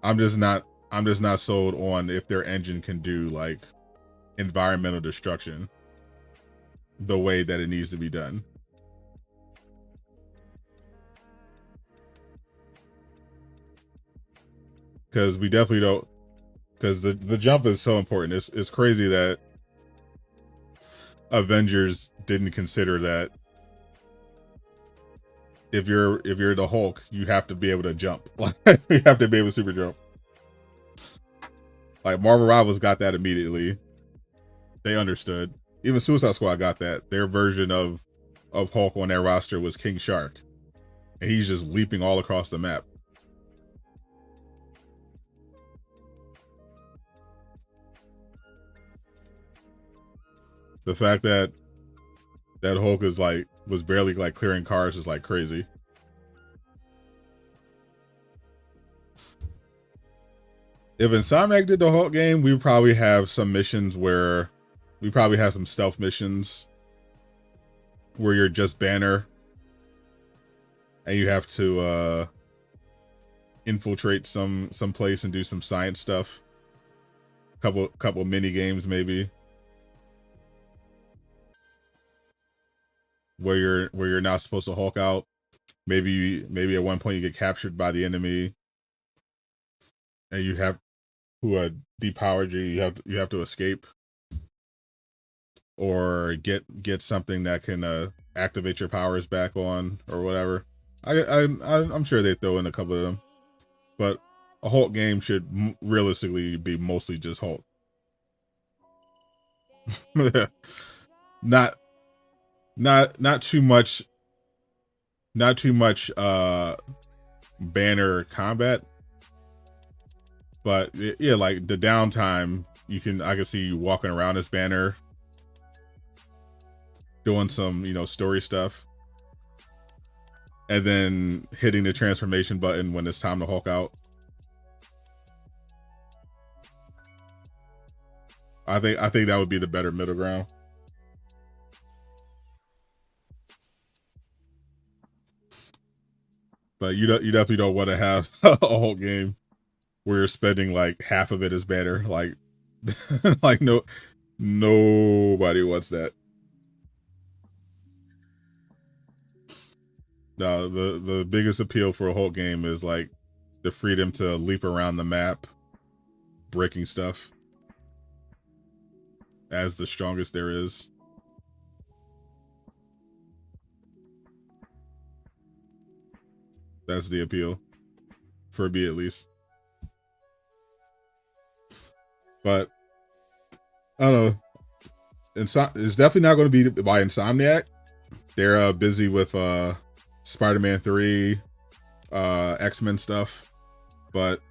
I'm just not sold on if their engine can do like environmental destruction the way that it needs to be done. Because we definitely don't, because the jump is so important. It's crazy that Avengers didn't consider that if you're the Hulk, you have to be able to jump. You have to be able to super jump. Like Marvel Rivals got that immediately. They understood. Even Suicide Squad got that. Their version of Hulk on their roster was King Shark, and he's just leaping all across the map. The fact that Hulk is like was barely like clearing cars is like crazy. If Insomniac did the Hulk game, we would probably have some missions where we probably have some stealth missions where you're just Banner and you have to infiltrate some place and do some science stuff. Couple mini games maybe. Where you're not supposed to Hulk out. Maybe at one point you get captured by the enemy and you have who depowered you. You have to escape. Or get something that can activate your powers back on or whatever. I'm sure they throw in a couple of them, but a Hulk game should realistically be mostly just Hulk. not too much. Not too much Banner combat, but yeah, like the downtime. I can see you walking around as Banner, doing some story stuff, and then hitting the transformation button when it's time to Hulk out. I think that would be the better middle ground. But you definitely don't want to have a Hulk game where you're spending like half of it as Banner. Like like nobody wants that. No, the biggest appeal for a Hulk game is like the freedom to leap around the map, breaking stuff as the strongest there is. That's the appeal, for me at least. But I don't know. It's definitely not going to be by Insomniac. They're busy with Spider-Man 3, X-Men stuff. But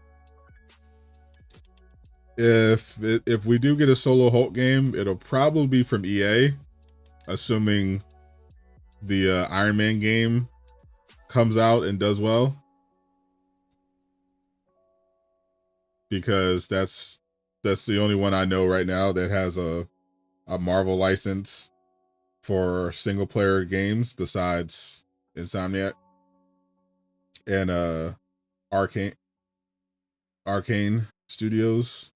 if we do get a solo Hulk game, it'll probably be from EA, assuming the Iron Man game comes out and does well, because that's the only one I know right now that has a Marvel license for single player games besides Insomniac and Arcane Studios.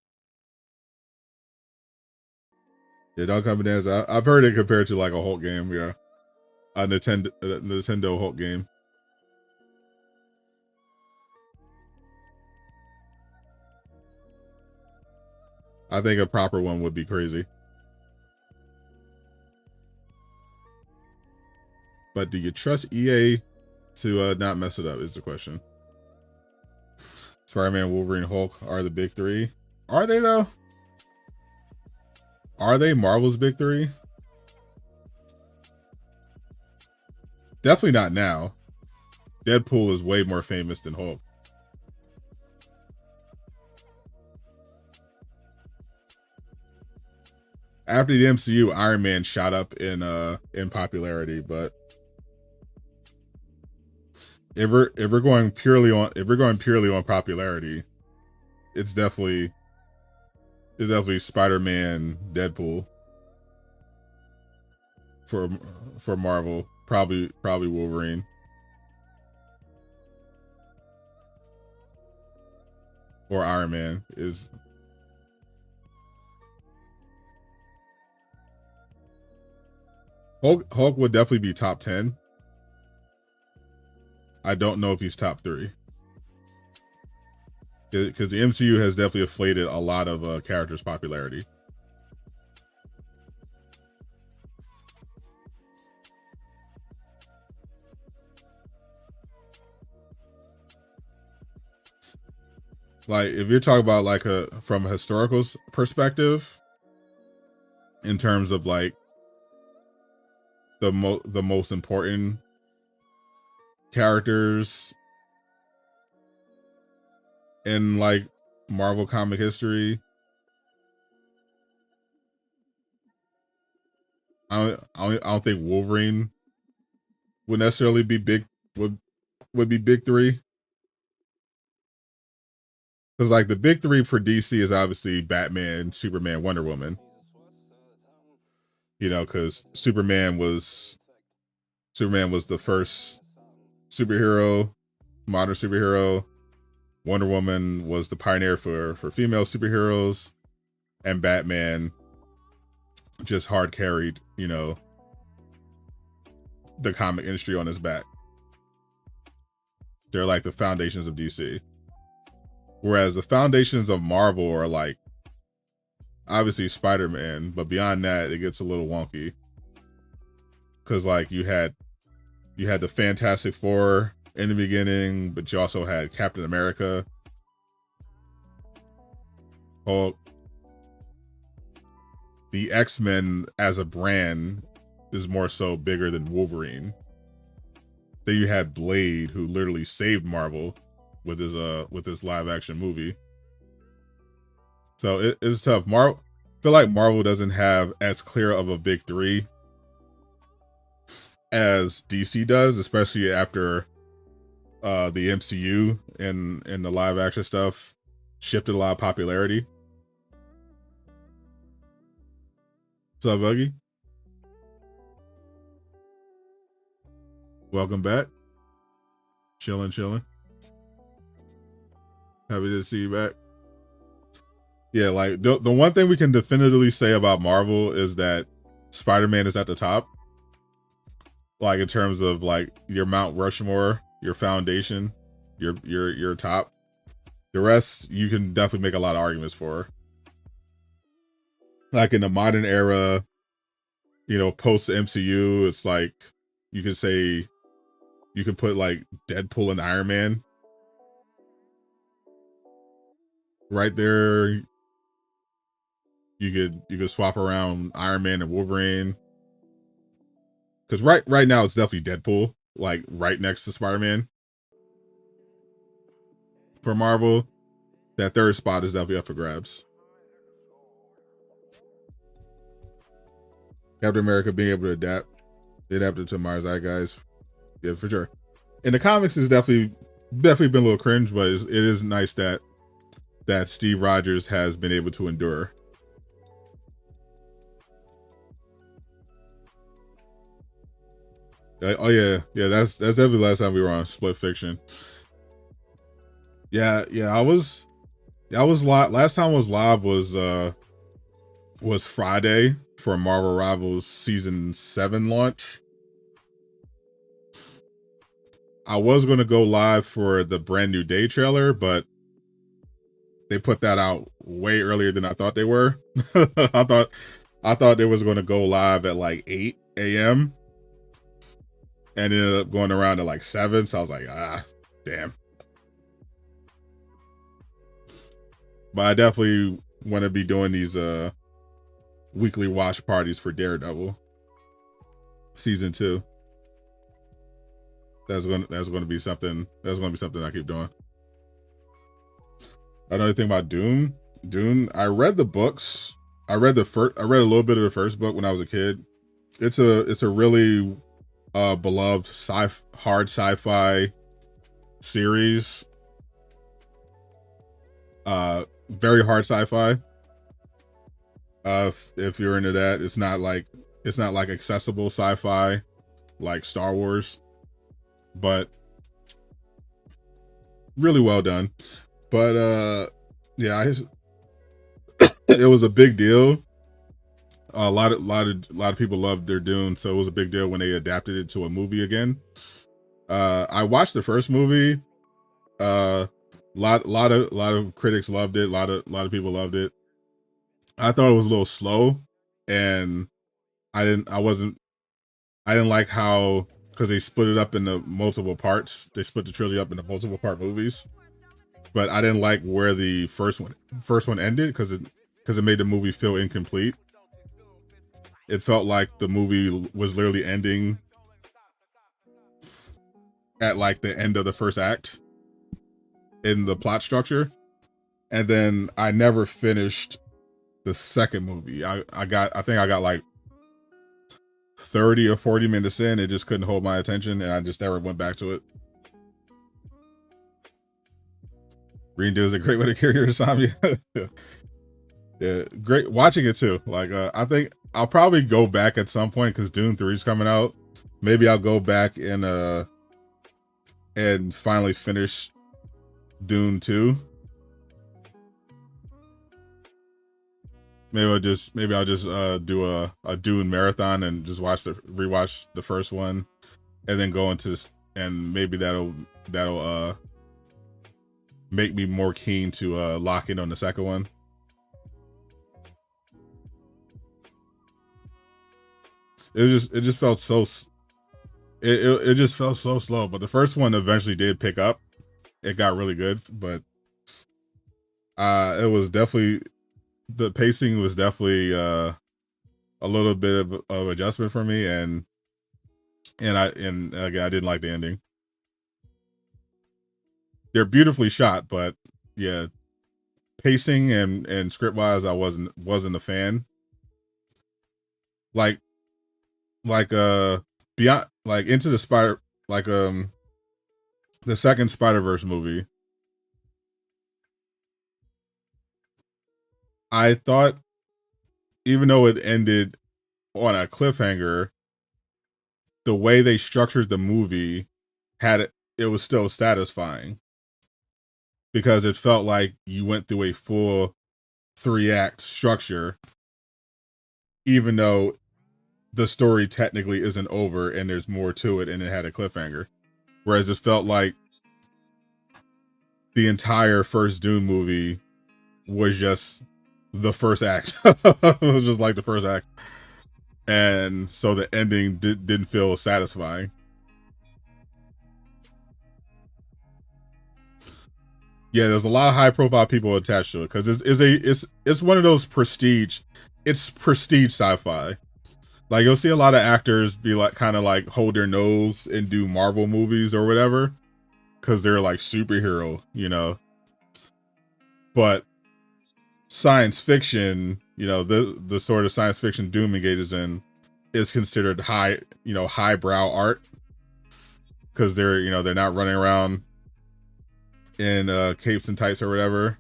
Yeah, don't come in as I've heard it compared to like a Hulk game. Yeah, a Nintendo Hulk game. I think a proper one would be crazy. But do you trust EA to not mess it up is the question. Spider-Man, Wolverine, Hulk are the big three. Are they though? Are they Marvel's big three? Definitely not now. Deadpool is way more famous than Hulk. After the MCU, Iron Man shot up in popularity, but if we're going purely on popularity, it's definitely Spider-Man, Deadpool for Marvel. Probably Wolverine. Or Iron Man is. Hulk would definitely be top 10. I don't know if he's top 3. Because the MCU has definitely inflated a lot of characters' popularity. Like, if you're talking about like from a historical perspective, in terms of like the most important characters in like Marvel comic history, I don't think Wolverine would necessarily be would be big three. Because like the big three for DC is obviously Batman, Superman, Wonder Woman. You know, because Superman was the first superhero, modern superhero. Wonder Woman was the pioneer for female superheroes, and Batman just hard carried, you know, the comic industry on his back. They're like the foundations of DC. Whereas the foundations of Marvel are like obviously Spider-Man, but beyond that it gets a little wonky. Cause like you had the Fantastic Four in the beginning, but you also had Captain America, Hulk. The X-Men as a brand is more so bigger than Wolverine. Then you had Blade, who literally saved Marvel with his live action movie. So it's tough. I feel like Marvel doesn't have as clear of a big three as DC does, especially after the MCU and the live action stuff shifted a lot of popularity. What's up, Buggy? Welcome back. Chilling. Happy to see you back. Yeah, like the one thing we can definitively say about Marvel is that Spider-Man is at the top. Like in terms of like your Mount Rushmore, your foundation, your top. The rest you can definitely make a lot of arguments for. Like in the modern era, you know, post MCU, it's like you could say you could put like Deadpool and Iron Man right there. You could swap around Iron Man and Wolverine. Because right now it's definitely Deadpool, like right next to Spider-Man. For Marvel, that third spot is definitely up for grabs. Captain America being able to adapt to Mars Eye guys, yeah, for sure. In the comics, it's definitely been a little cringe, but it is nice that Steve Rogers has been able to endure. Oh yeah, that's definitely the last time we were on Split Fiction. Yeah, I was live. Last time I was live was Friday for Marvel Rivals season 7 launch. I was gonna go live for the Brand New Day trailer, but they put that out way earlier than I thought they were. I thought they was gonna go live at like 8 a.m. and ended up going around at like 7. So I was like, damn. But I definitely want to be doing these weekly watch parties for Daredevil season 2. That's going to be something. That's going to be something I keep doing. Another thing about Dune. I read the books. I read a little bit of the first book when I was a kid. It's a really beloved hard sci-fi series. Very hard sci-fi. If you're into that, it's not like accessible sci-fi like Star Wars, but really well done. But yeah, it was a big deal. A lot of people loved their Dune, so it was a big deal when they adapted it to a movie again. I watched the first movie. Lot of critics loved it. A lot of people loved it. I thought it was a little slow, and I didn't like how, because they split it up into multiple parts. They split the trilogy up into multiple part movies. But I didn't like where the first one ended, because it made the movie feel incomplete. It felt like the movie was literally ending at like the end of the first act in the plot structure. And then I never finished the second movie. I think I got like 30 or 40 minutes in, it just couldn't hold my attention, and I just never went back to it. Redo is a great way to cure your insomnia. Yeah, great watching it too. Like, I think I'll probably go back at some point because Dune 3 is coming out. Maybe I'll go back and finally finish Dune 2. Maybe I'll just do a Dune marathon and just rewatch the first one, and then go into this, and maybe that'll make me more keen to lock in on the second one. It just felt so it just felt so slow, but the first one eventually did pick up. It got really good, but it was definitely, the pacing was definitely a little bit of adjustment for me, and again, I didn't like the ending. They're beautifully shot, but yeah, pacing and script wise, I wasn't a fan. Like beyond, like Into the Spider, like the second Spider-Verse movie, I thought, even though it ended on a cliffhanger, the way they structured the movie it was still satisfying, because it felt like you went through a full 3-act structure, even though the story technically isn't over and there's more to it, and it had a cliffhanger. Whereas it felt like the entire first Dune movie was just the first act. It was just like the first act. And so the ending didn't feel satisfying. Yeah, there's a lot of high profile people attached to it, because it's one of those prestige sci-fi. Like, you'll see a lot of actors be like, kind of like hold their nose and do Marvel movies or whatever, because they're like superhero, but science fiction, the sort of science fiction Doom engages in, is considered highbrow art, because they're not running around in capes and tights or whatever,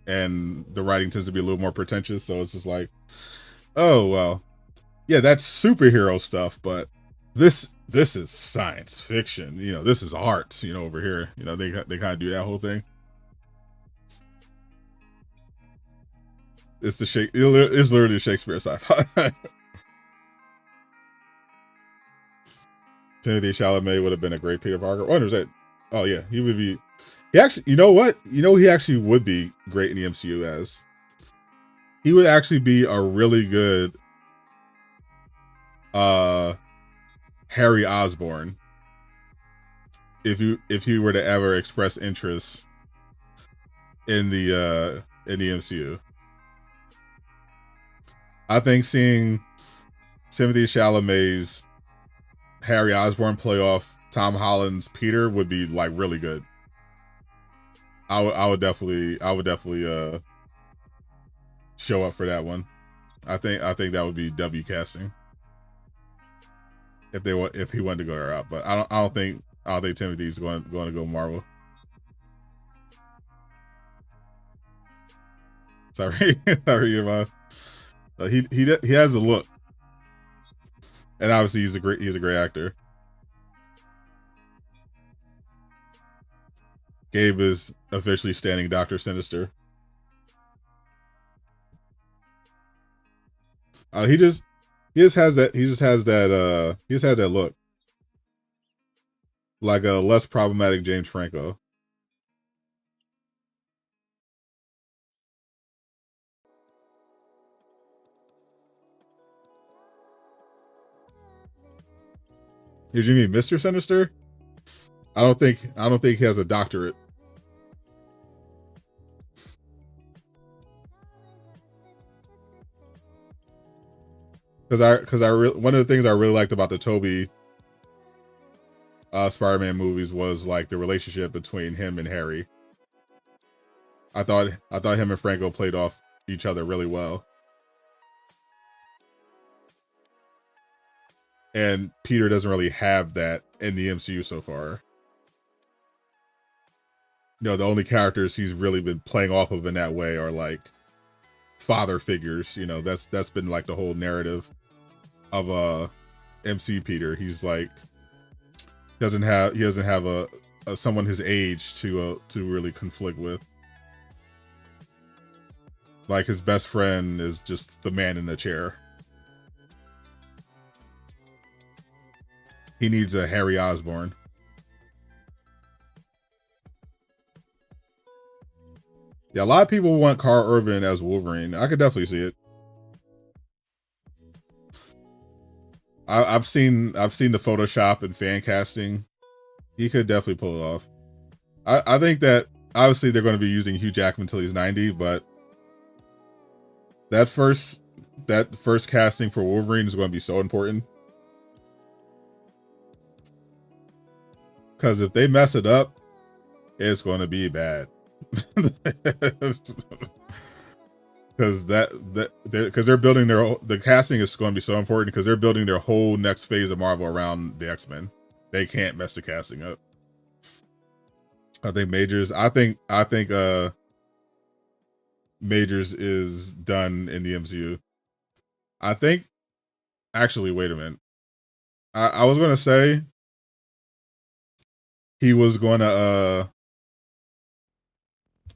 and the writing tends to be a little more pretentious. So it's just like, oh well, yeah, that's superhero stuff, but this is science fiction. This is art. Over here, they kind of do that whole thing. It's literally Shakespeare sci-fi. Timothée Chalamet would have been a great Peter Parker. Oh yeah, he would be. He actually, you know what? He actually would be great in the MCU as. He would actually be a really good Harry Osborn if he were to ever express interest in the MCU. I think seeing Timothée Chalamet's Harry Osborn play off Tom Holland's Peter would be like really good. I would definitely show up for that one. I think that would be W casting if he wanted to go that route. But I don't think Timothy's going to go Marvel. Sorry, man. He has a look, and obviously he's a great actor. Gabe is officially standing Dr. Sinister. He just has that look, like a less problematic James Franco. Did you mean Mr. Sinister? I don't think he has a doctorate. Because one of the things I really liked about the Tobey Spider-Man movies was like the relationship between him and Harry. I thought him and Franco played off each other really well. And Peter doesn't really have that in the MCU so far. You know, the only characters he's really been playing off of in that way are like father figures. You know, that's been like the whole narrative of MCU Peter. He's like he doesn't have a someone his age to really conflict with. Like his best friend is just the man in the chair. He needs a Harry Osborn. Yeah, a lot of people want Carl Urban as Wolverine. I could definitely see it. I've seen the Photoshop and fan casting. He could definitely pull it off. I think that obviously they're going to be using Hugh Jackman until he's 90, but that first casting for Wolverine is going to be so important. Because if they mess it up, it's going to be bad. Because they're building the casting is going to be so important because they're building their whole next phase of Marvel around the X-Men. They can't mess the casting up. I think Majors is done in the MCU. I think actually wait a minute. I was gonna say he was gonna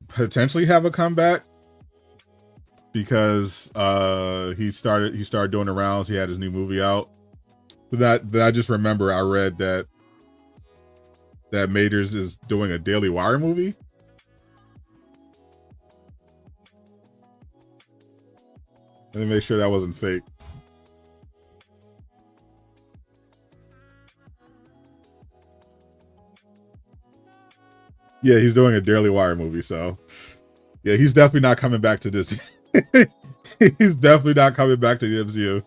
potentially have a comeback because he started doing the rounds. He had his new movie out. But I just remember I read that Majors is doing a Daily Wire movie. Let me make sure that wasn't fake. Yeah, he's doing a Daily Wire movie, so yeah, he's definitely not coming back to this. He's definitely not coming back to the MCU.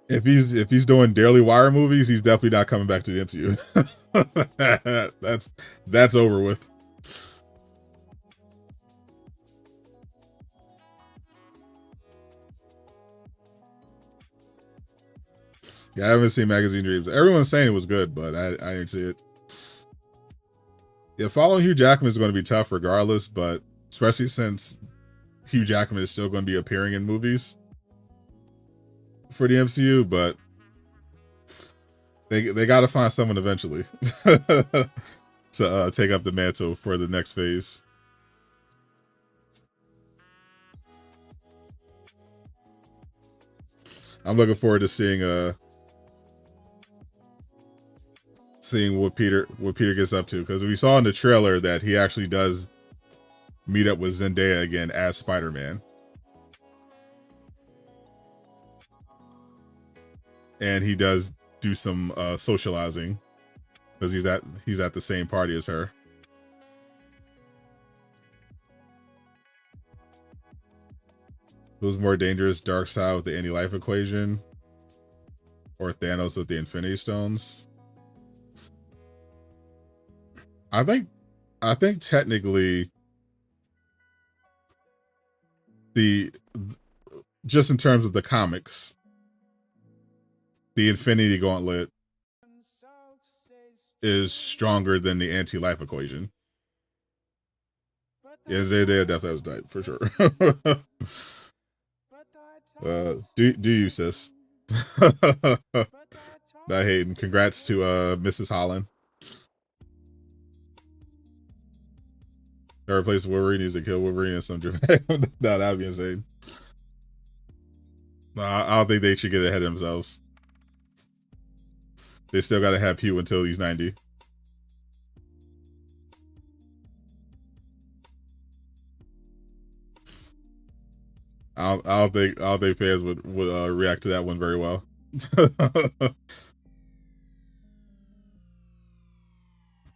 If he's doing Daily Wire movies, he's definitely not coming back to the MCU. That's over with. Yeah, I haven't seen Magazine Dreams. Everyone's saying it was good, but I didn't see it. Yeah, following Hugh Jackman is going to be tough regardless, but especially since Hugh Jackman is still going to be appearing in movies for the MCU, but they got to find someone eventually to take up the mantle for the next phase. I'm looking forward to seeing what Peter gets up to, because we saw in the trailer that he actually does meet up with Zendaya again as Spider-Man. And he does do some socializing because he's at the same party as her. Who's more dangerous, Darkseid with the anti-life equation or Thanos with the Infinity Stones? I think technically just in terms of the comics, the Infinity Gauntlet is stronger than the anti-life equation. Yeah, they definitely was tight for sure. Do you, sis? Not hating. Congrats to Mrs. Holland. Her replace Wolverine needs to kill Wolverine in some dramatic. No, that'd be insane. No, I don't think they should get ahead of themselves. They still got to have Hugh until he's 90. I don't think fans would react to that one very well.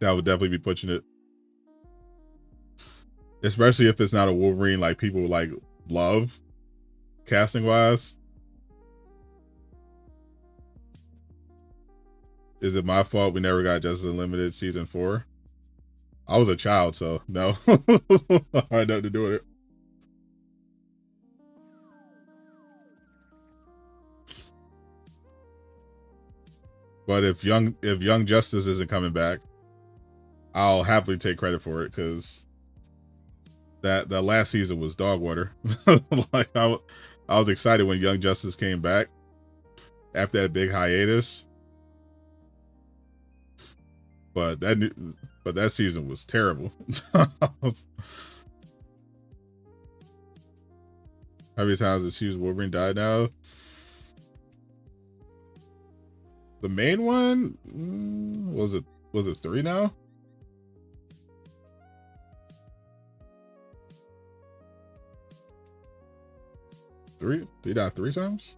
That would definitely be pushing it, especially if it's not a Wolverine like people like love, casting wise. Is it my fault we never got Justice Unlimited season 4? I was a child, so no. I had nothing to do with it. But if Young Justice isn't coming back, I'll happily take credit for it because that last season was dog water. Like I was excited when Young Justice came back after that big hiatus, but that season was terrible. How many times has Hughes Wolverine died now? The main one, was it 3 now? Three? He died 3 times?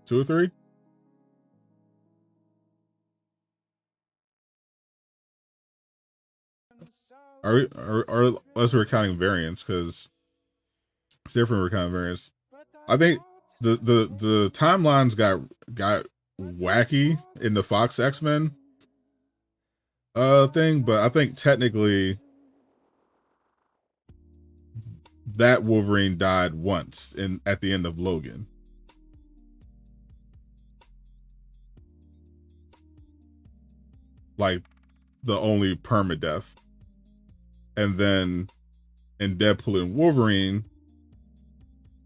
Two or 3? Or unless we're counting variants, because it's different we're counting variants. I think the timelines got wacky in the Fox X-Men thing, but I think technically that Wolverine died once at the end of Logan. Like the only permadeath. And then in Deadpool and Wolverine,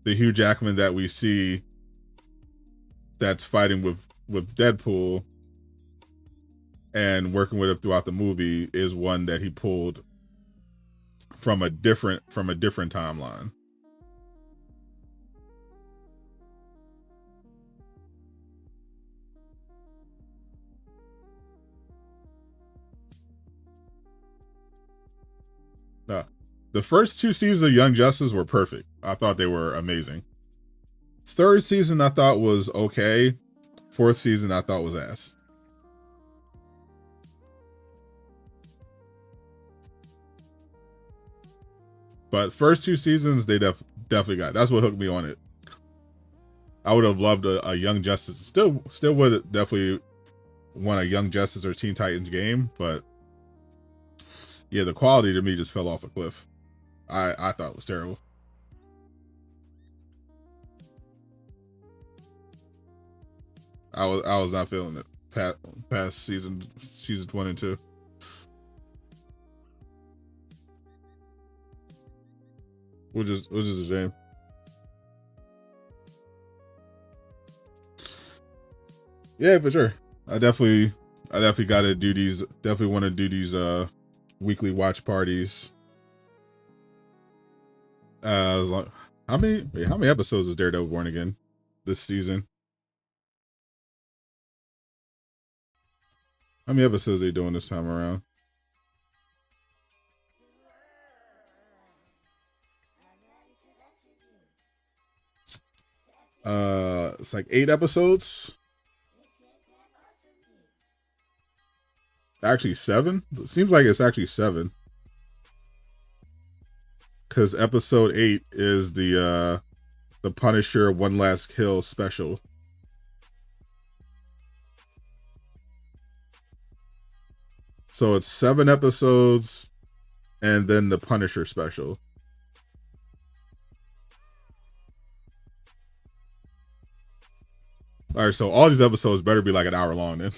the Hugh Jackman that we see that's fighting with Deadpool and working with him throughout the movie is one that he pulled from a different timeline. No. The first 2 seasons of Young Justice were perfect. I thought they were amazing. 3rd season I thought was okay. 4th season I thought was ass. But first 2 seasons they definitely got. That's what hooked me on it. I would have loved a Young Justice. Still would definitely want a Young Justice or Teen Titans game, but yeah, the quality to me just fell off a cliff. I thought it was terrible. I was not feeling it past seasons 1 and 2. Which is a shame. Yeah, for sure. I definitely gotta do these. Definitely want to do these weekly watch parties. How many episodes is Daredevil Born Again this season? How many episodes are you doing this time around? It's like 8 episodes. Actually 7. It seems like it's actually 7. Because episode 8 is the Punisher One Last Kill special. So it's 7 episodes, and then the Punisher special. All right, so all these episodes better be like an hour long. Then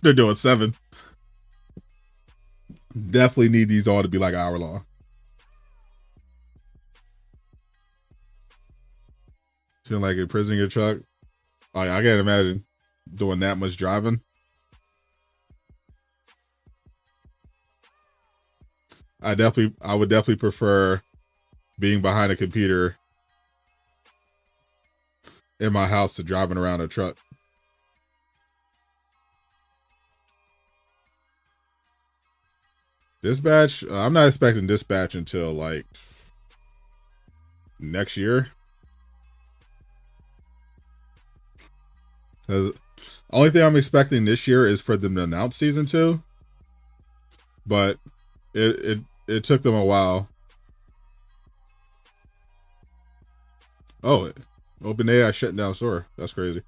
they're doing 7. Definitely need these all to be like an hour long. Feel like imprisoning your truck. Oh, yeah, I can't imagine doing that much driving. I would definitely prefer being behind a computer in my house to driving around a truck. Dispatch? I'm not expecting Dispatch until like next year. Because only thing I'm expecting this year is for them to announce season 2. But it took them a while. Oh, OpenAI shutting down Sora. That's crazy.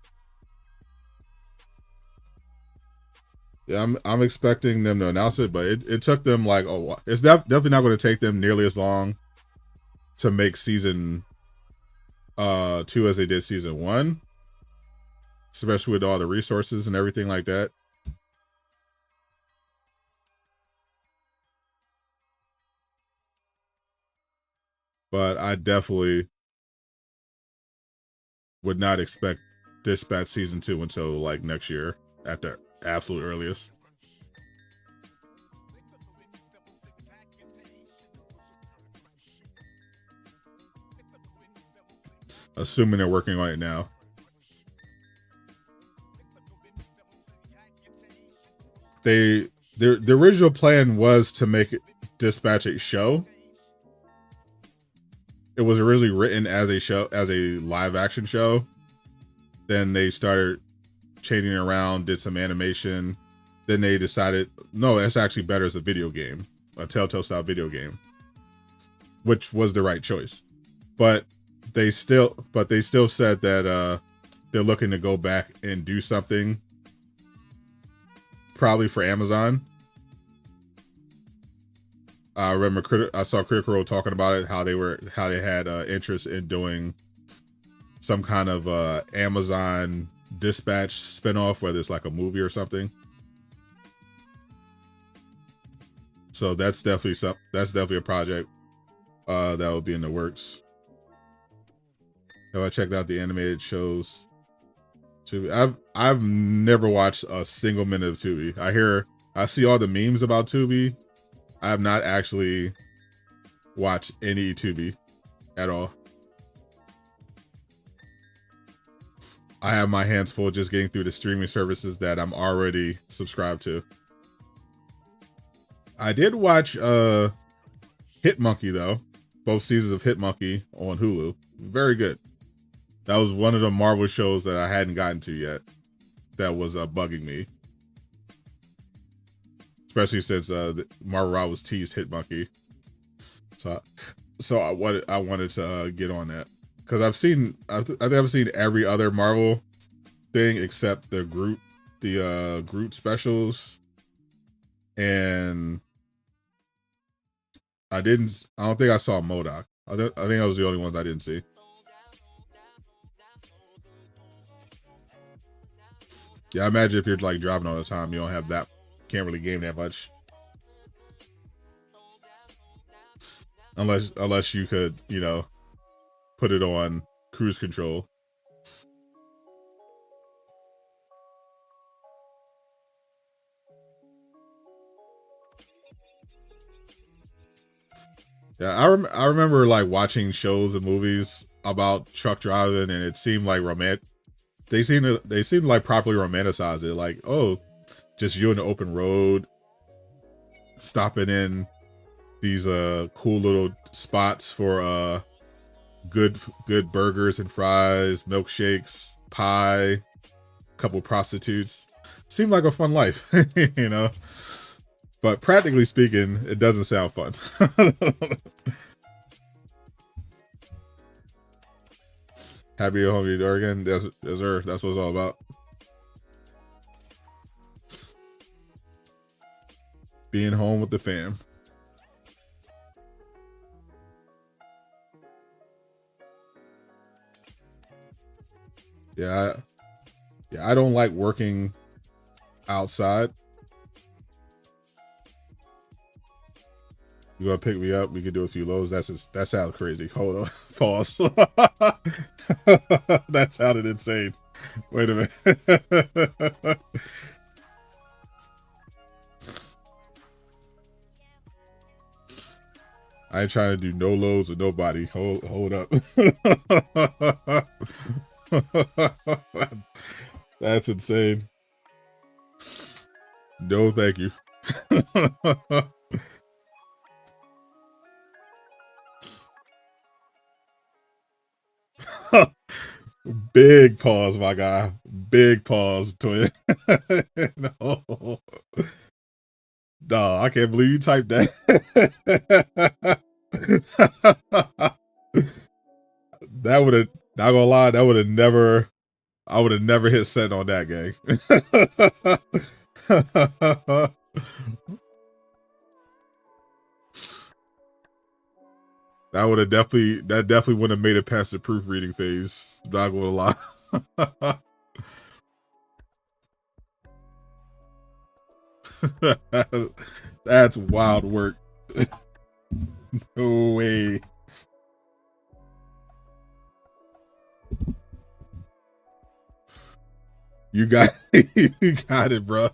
Yeah, I'm expecting them to announce it, but it took them like, oh, it's definitely not going to take them nearly as long to make season 2 as they did season 1, especially with all the resources and everything like that. But I definitely would not expect Dispatch season 2 until like next year at the absolute earliest. Assuming they're working on it now. The original plan was to make Dispatch a show. It was originally written as a show, as a live action show. Then they started changing it around, did some animation. Then they decided, no, it's actually better as a video game, a Telltale style video game, which was the right choice. But they still said that they're looking to go back and do something, probably for Amazon. I remember I saw Critical Role talking about it, how they had interest in doing some kind of Amazon Dispatch spinoff, whether it's like a movie or something. So that's definitely a project that will be in the works. Have I checked out the animated shows? Tubi. I've never watched a single minute of Tubi. I see all the memes about Tubi. I have not actually watched any Tubi at all. I have my hands full just getting through the streaming services that I'm already subscribed to. I did watch Hitmonkey though. Both seasons of Hitmonkey on Hulu. Very good. That was one of the Marvel shows that I hadn't gotten to yet. That was bugging me. Especially since Marvel Rivals teased Hitmonkey. So I wanted to get on that. Because I think I've seen every other Marvel thing except the Groot specials. And I don't think I saw MODOK. I think that was the only ones I didn't see. Yeah, I imagine if you're like driving all the time, you don't have that, can't really game that much. Unless you could, you know, put it on cruise control. Yeah, I remember like watching shows and movies about truck driving, and it seemed like they seemed to like properly romanticize it. Like, oh, just you in the open road, stopping in these cool little spots for good burgers and fries, milkshakes, pie, couple prostitutes. Seemed like a fun life, you know. But practically speaking, it doesn't sound fun. Happy to home, Oregon. That's what it's all about. Being home with the fam. Yeah, I don't like working outside. You gonna pick me up? We could do a few loads. That sounds crazy. Hold on, pause. That sounded insane. Wait a minute. I ain't trying to do no loads with nobody. Hold up. That's insane. No, thank you. Big pause, my guy. Big pause, twin. No. No, I can't believe you typed that. That would have, not gonna lie, I would have never hit send on that, gang. that definitely would have made it past the proofreading phase. Not gonna lie. That's wild work. No way. You got you got it, bro.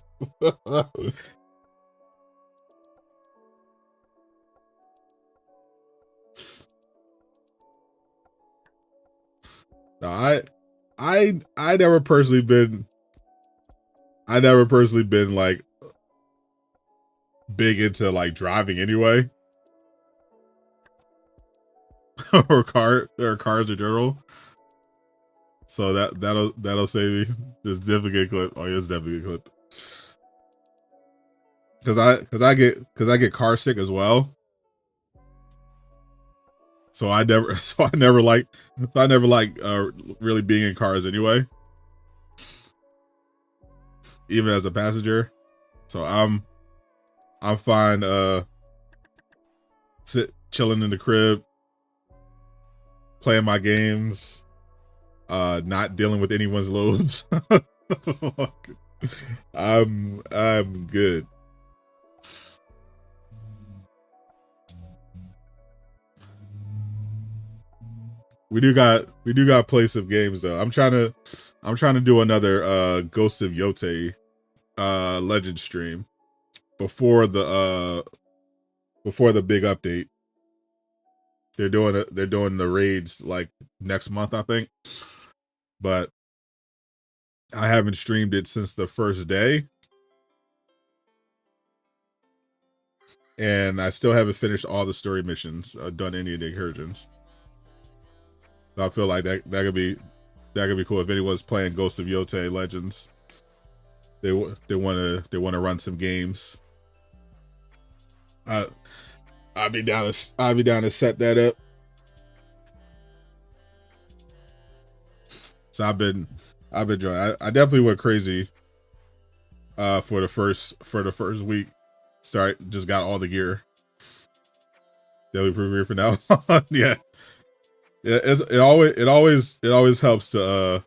No, I never personally been like big into like driving anyway. or cars in general. So that'll save me. This definitely good clip. Oh yeah, it's definitely a good clip. Cause I get car sick as well. So I never like really being in cars anyway. Even as a passenger. So I'm fine chilling in the crib, playing my games, not dealing with anyone's loads. I'm good. We do got play some games though. I'm trying to do another Ghost of Yote legend stream before the big update. They're doing the raids like next month, I think. But I haven't streamed it since the first day. And I still haven't finished all the story missions, done any of the incursions. So I feel like that could be cool if anyone's playing Ghost of Yote Legends. They want to run some games. I'll be down to set that up. So I've been enjoying. I definitely went crazy for the first week. Just got all the gear. Daily preview for now. Yeah. Yeah, it always helps to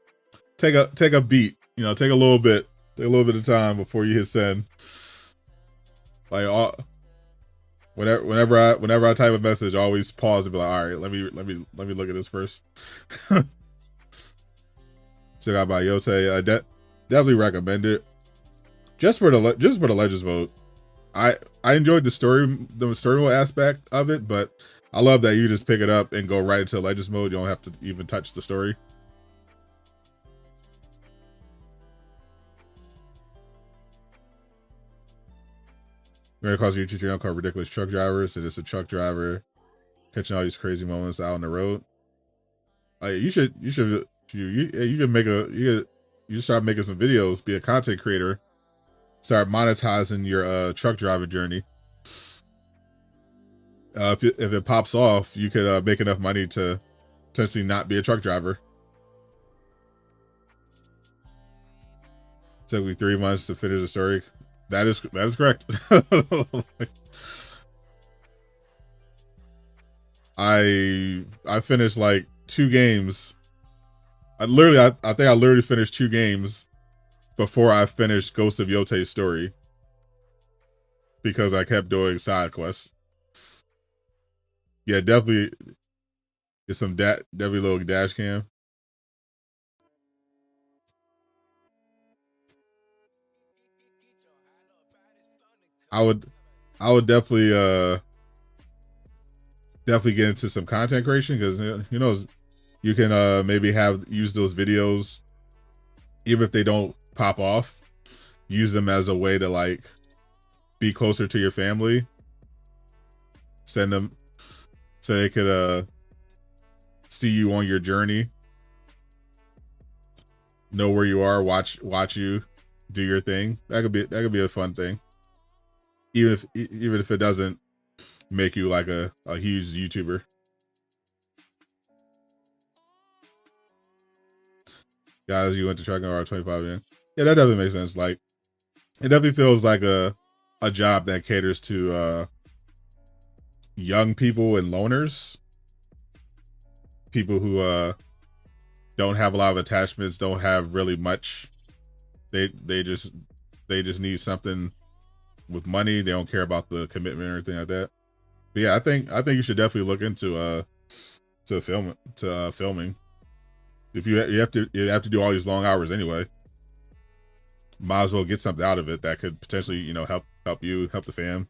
take a beat, take a little bit of time before you hit send. Like whenever I type a message, I always pause and be like, all right, let me look at this first. Check out by Yote. I definitely recommend it. Just for the Legends mode. I enjoyed the story mode aspect of it, but I love that you just pick it up and go right into Legends mode. You don't have to even touch the story. Mary calls YouTube channel called Ridiculous Truck Drivers, and it's a truck driver catching all these crazy moments out on the road. You should start making some videos, be a content creator, start monetizing your truck driver journey. If it pops off, you could make enough money to potentially not be a truck driver. It took me 3 months to finish the story. That is correct. I finished like 2 games. I think I literally finished 2 games before I finished Ghost of Yote's story, because I kept doing side quests. Yeah, definitely. It's some definitely little dash cam. I would definitely get into some content creation, because you can maybe use those videos, even if they don't pop off, use them as a way to like be closer to your family. Send them so they could see you on your journey, know where you are, watch you do your thing. That could be a fun thing, even if it doesn't make you like a huge YouTuber. Guys, you went to trucking or 25 in. Yeah, that definitely makes sense. Like, it definitely feels like a job that caters to young people and loners. people who don't have a lot of attachments, don't have really much. They just need something with money. They don't care about the commitment or anything like that. But yeah, I think you should definitely look into filming. If you have to do all these long hours anyway, might as well get something out of it that could potentially, you know, help you, help the fam.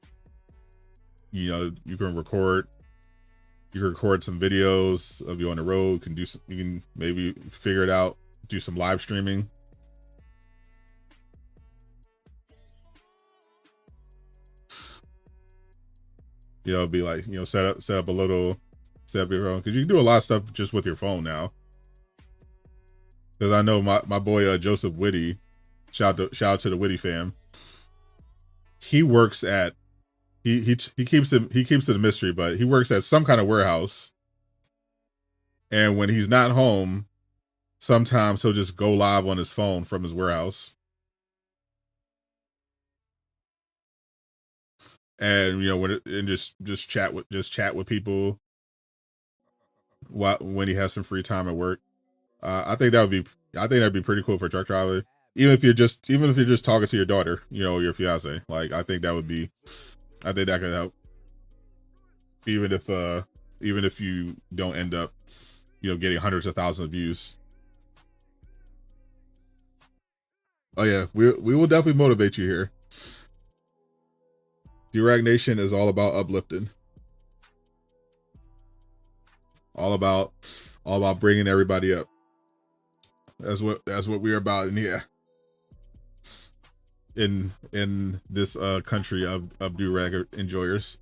You know, you can record some videos of you on the road. You can maybe figure it out, do some live streaming. You know, be like, you know, set up your phone, because you can do a lot of stuff just with your phone now. Because I know my boy Joseph Whitty, shout out to the Whitty fam. He works at he keeps it a mystery, but he works at some kind of warehouse. And when he's not home, sometimes he'll just go live on his phone from his warehouse. And you know, just chat with people when he has some free time at work. I think that'd be pretty cool for a truck driver. Even if you're just talking to your daughter, you know, your fiance. Like, I think that could help. Even if you don't end up, you know, getting hundreds of thousands of views. Oh yeah, we will definitely motivate you here. Durag Nation is all about uplifting. All about bringing everybody up. That's what we're about in here. In this country of Durag enjoyers.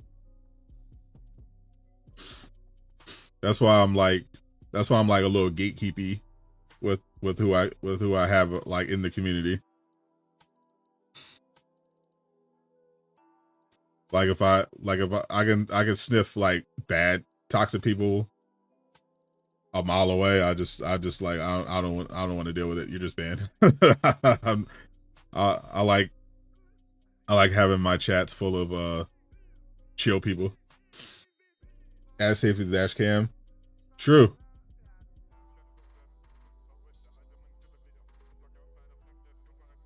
That's why I'm like a little gatekeepy with who I have like in the community. Like if I can sniff like bad toxic people a mile away, I just like I don't want to deal with it. You're just banned. I like having my chats full of chill people. Add safety dash cam. True.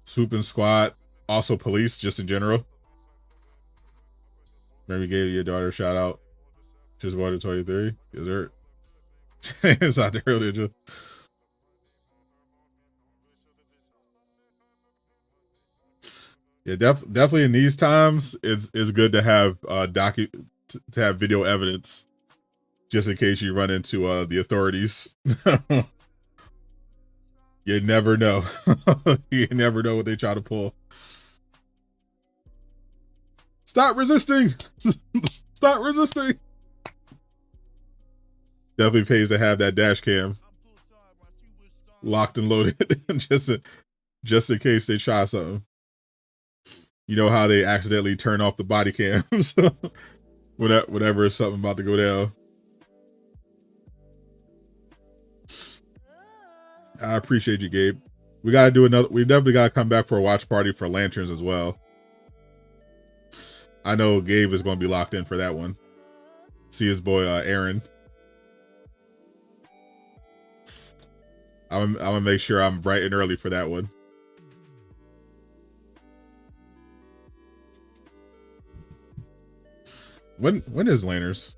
Swooping squad. Also police, just in general. Maybe gave your daughter a shout out. Just wanted to tell you theory. Is there? It's out there earlier. Just. Yeah, definitely in these times, it's good to have to have video evidence, just in case you run into the authorities. You never know. You never know what they try to pull. Stop resisting! Stop resisting! Definitely pays to have that dash cam locked and loaded, just in case they try something. You know how they accidentally turn off the body cams whenever something about to go down. I appreciate you, Gabe. We definitely gotta come back for a watch party for lanterns as well. I know Gabe is going to be locked in for that one. See his boy Aaron. I'm gonna make sure I'm bright and early for that one. When is Laners?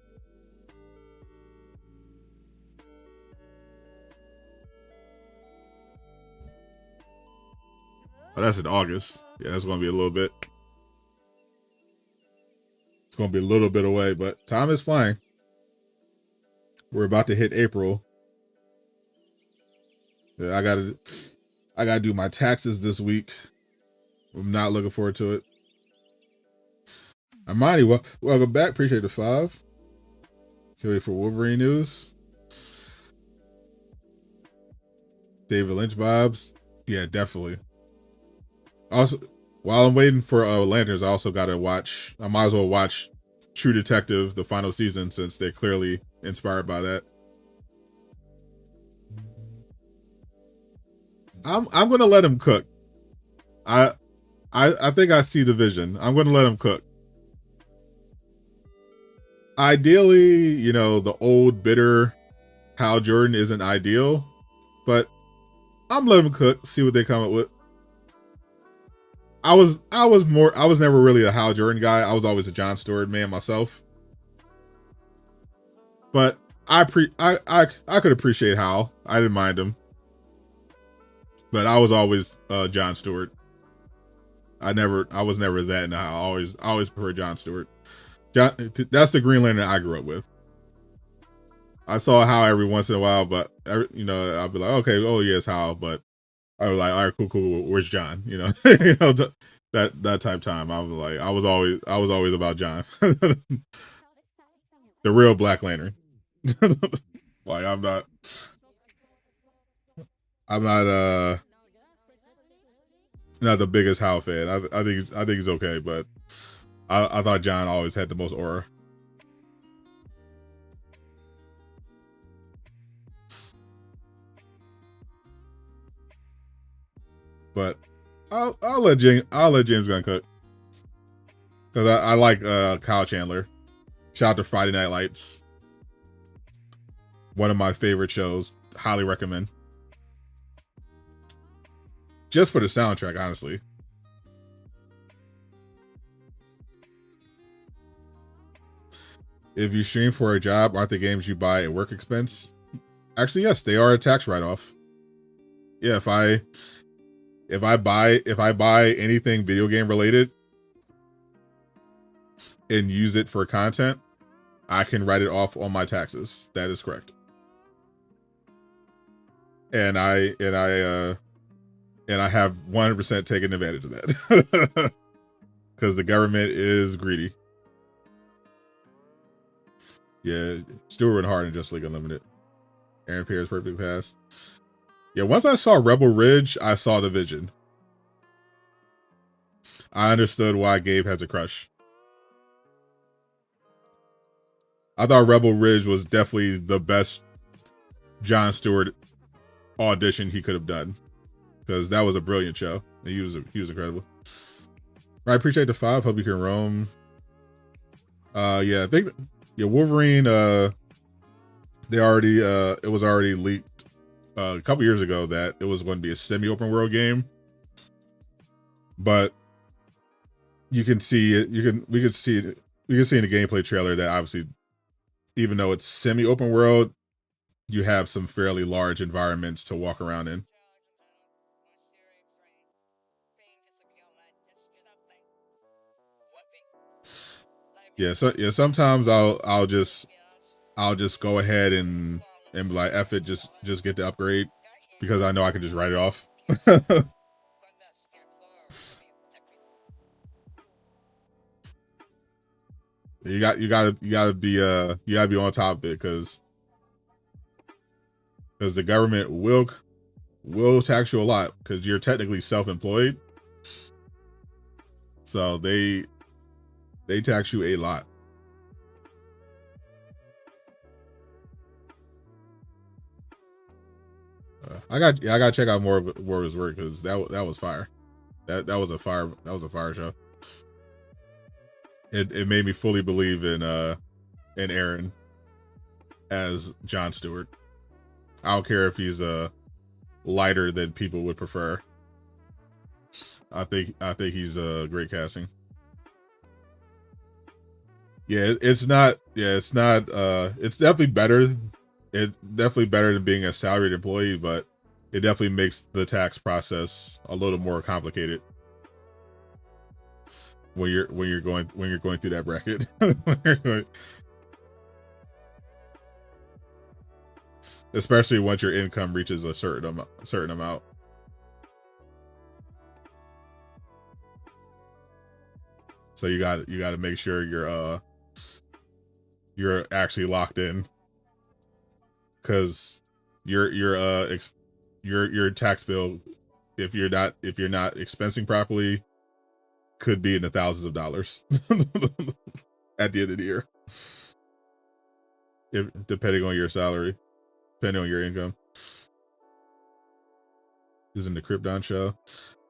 Oh, that's in August. Yeah, that's gonna be a little bit. It's gonna be a little bit away, but time is flying. We're about to hit April. Yeah, I gotta do my taxes this week. I'm not looking forward to it. Amani, welcome back. Appreciate the 5. Can't wait for Wolverine news. David Lynch vibes. Yeah, definitely. Also, while I'm waiting for Lanterns, I also gotta watch. I might as well watch True Detective, the final season, since they're clearly inspired by that. I'm gonna let him cook. I think I see the vision. I'm gonna let him cook. Ideally, you know, the old bitter Hal Jordan isn't ideal, but I'm letting them cook, see what they come up with. I was never really a Hal Jordan guy. I was always a Jon Stewart man myself. But I could appreciate Hal. I didn't mind him. But I was always Jon Stewart. I was never that in Hal. I always prefer Jon Stewart. That's the Green Lantern I grew up with. I saw Hal every once in a while, but I'd be like, okay, oh yes, Hal, but I was like, all right, cool, where's John? That type time. I was always about John, the real Black Lantern. Like I'm not not the biggest Hal fan. I think he's okay, but I thought John always had the most aura. But I'll let James Gunn cook, because I like Kyle Chandler. Shout out to Friday Night Lights, one of my favorite shows. Highly recommend. Just for the soundtrack, honestly. If you stream for a job, aren't the games you buy a work expense? Actually, yes, they are a tax write-off. Yeah, if I buy anything video game related and use it for content, I can write it off on my taxes. That is correct. And I have 100% taken advantage of that. Because the government is greedy. Yeah, Stewart went hard in Just League Unlimited. Aaron Pierce perfect pass. Yeah, once I saw Rebel Ridge, I saw the vision. I understood why Gabe has a crush. I thought Rebel Ridge was definitely the best Jon Stewart audition he could have done, because that was a brilliant show. He was incredible. Right, appreciate the 5. Hope you can roam. Yeah, I think Wolverine. They already it was already leaked a couple years ago that it was going to be a semi-open world game, but you can see it. We can see in the gameplay trailer that obviously, even though it's semi-open world, you have some fairly large environments to walk around in. Yeah, sometimes I'll just go ahead and be like, F it, just get the upgrade, because I know I can just write it off. You gotta be on top of it, because the government will tax you a lot, because you're technically self-employed. So they tax you a lot. I gotta check out more of his work, because that was fire. That was a fire show. It made me fully believe in Aaron as Jon Stewart. I don't care if he's lighter than people would prefer. I think he's great casting. Yeah, it's definitely better. It's definitely better than being a salaried employee, but it definitely makes the tax process a little more complicated when you're going through that bracket. Especially once your income reaches a certain amount. So you got to make sure you're actually locked in, because your tax bill, if you're not expensing properly, could be in the thousands of dollars at the end of the year, depending on your salary, depending on your income. Using the Krypton show,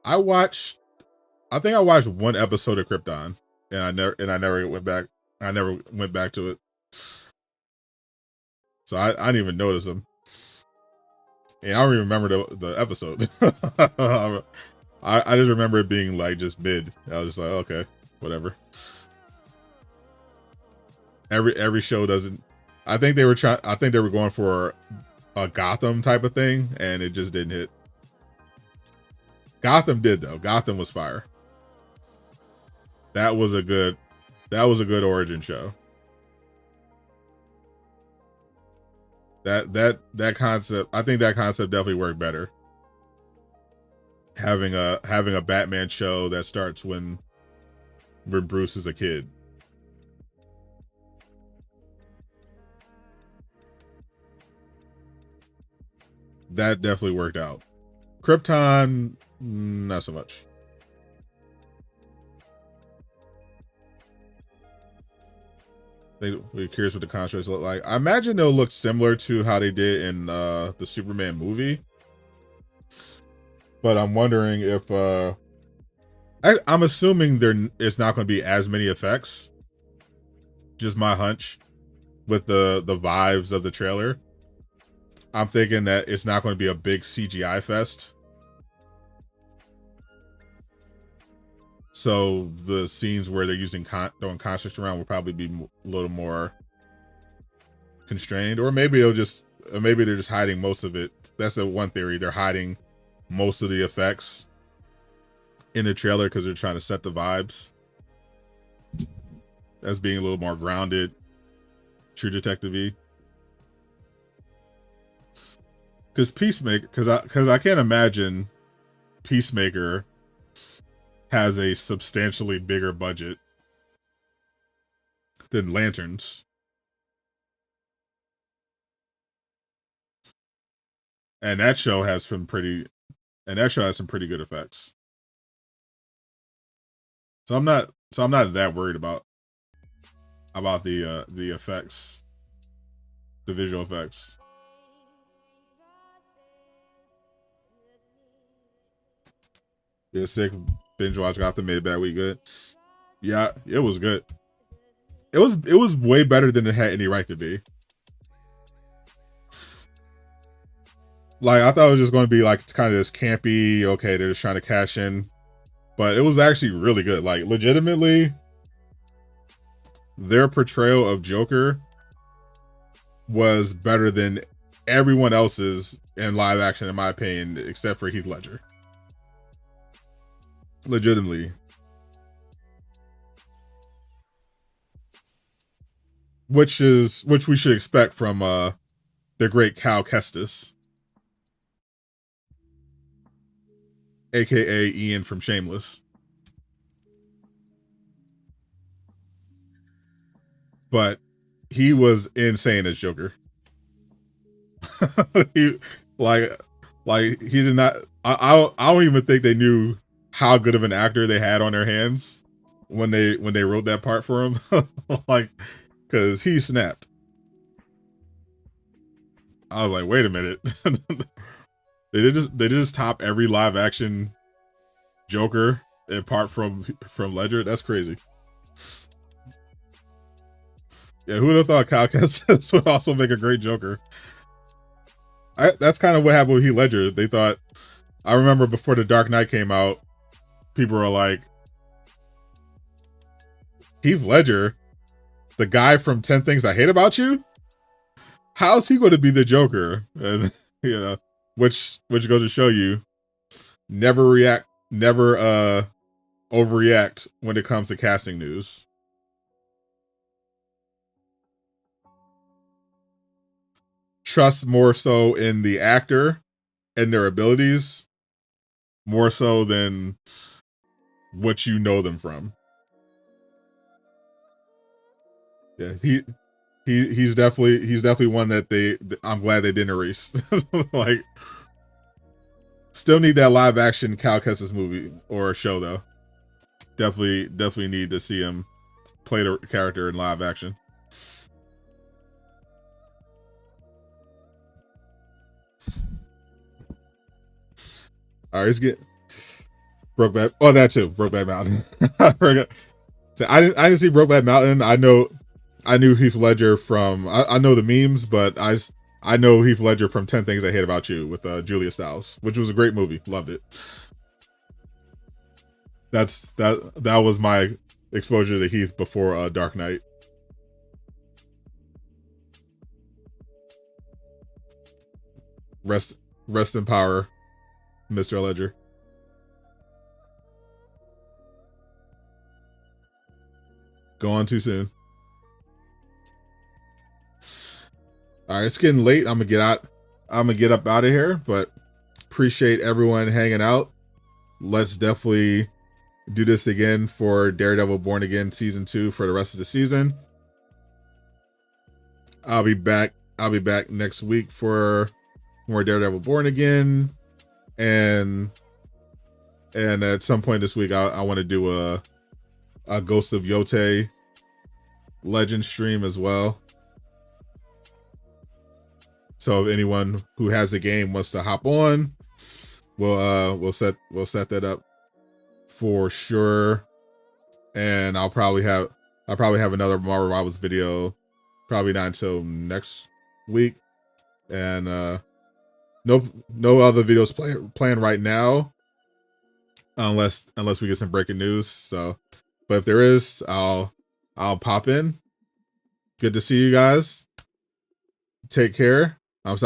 I think I watched one episode of Krypton, and I never went back. I never went back to it. So I didn't even notice him. And I don't even remember the episode. I just remember it being like just mid. I was just like, okay, whatever. Every show doesn't. I think they were going for a Gotham type of thing, and it just didn't hit. Gotham did though. Gotham was fire. That was a good origin show. That concept, I think that concept definitely worked better. Having a Batman show that starts when Bruce is a kid. That definitely worked out. Krypton, not so much. We're curious what the constructs look like. I imagine they'll look similar to how they did in the Superman movie. But I'm wondering if I'm assuming it's not going to be as many effects. Just my hunch with the vibes of the trailer. I'm thinking that it's not going to be a big CGI fest. So the scenes where they're using throwing constructs around will probably be a little more constrained, or maybe they're just hiding most of it. That's the one theory. They're hiding most of the effects in the trailer because they're trying to set the vibes as being a little more grounded, True Detective-y. Because Peacemaker, because I can't imagine Peacemaker has a substantially bigger budget than Lanterns. And that show has some pretty good effects. So I'm not that worried about the effects, the visual effects. Yeah, sick. Binge watch Gotham, made it back. We good. Yeah, it was good. It was way better than it had any right to be. Like, I thought it was just going to be like kind of this campy, okay, they're just trying to cash in. But it was actually really good. Like, legitimately, their portrayal of Joker was better than everyone else's in live action, in my opinion, except for Heath Ledger. Legitimately. Which we should expect from the great Cal Kestis, aka Ian from Shameless. But he was insane as Joker. he he did not. I don't even think they knew how good of an actor they had on their hands when they wrote that part for him. Like, because he snapped. I was like, wait a minute. They did just top every live action Joker apart from Ledger. That's crazy. Yeah, who would have thought Cal Kestis would also make a great Joker? That's kind of what happened with Heath Ledger. They thought, I remember before The Dark Knight came out, people were like, Heath Ledger, the guy from 10 Things I Hate About You? How's he going to be the Joker? And, you know, which goes to show you, never overreact when it comes to casting news. Trust more so in the actor and their abilities, more so than what you know them from. Yeah, he's definitely one that I'm glad they didn't erase. Like, still need that live action Cal Kestis movie or show though. Definitely need to see him play the character in live action. All right, let's get Brokeback. Oh, that too, Brokeback Mountain. I didn't see Brokeback Mountain. I I knew Heath Ledger from I know the memes, but I know Heath Ledger from 10 Things I Hate About You with Julia Stiles, which was a great movie. Loved it. That was my exposure to Heath before Dark Knight. Rest in power, Mr. Ledger. Gone too soon. All right, it's getting late. I'm gonna get up out of here, but appreciate everyone hanging out. Let's definitely do this again for Daredevil Born Again season 2 for the rest of the season. I'll be back next week for more Daredevil Born Again, and at some point this week I want to do a Ghost of Yote Legend stream as well. So if anyone who has the game wants to hop on, we'll set that up for sure. And I'll probably have another Marvel Rivals video, probably not until next week. And no other videos playing right now, unless we get some breaking news. So, but if there is, I'll pop in. Good to see you guys. Take care.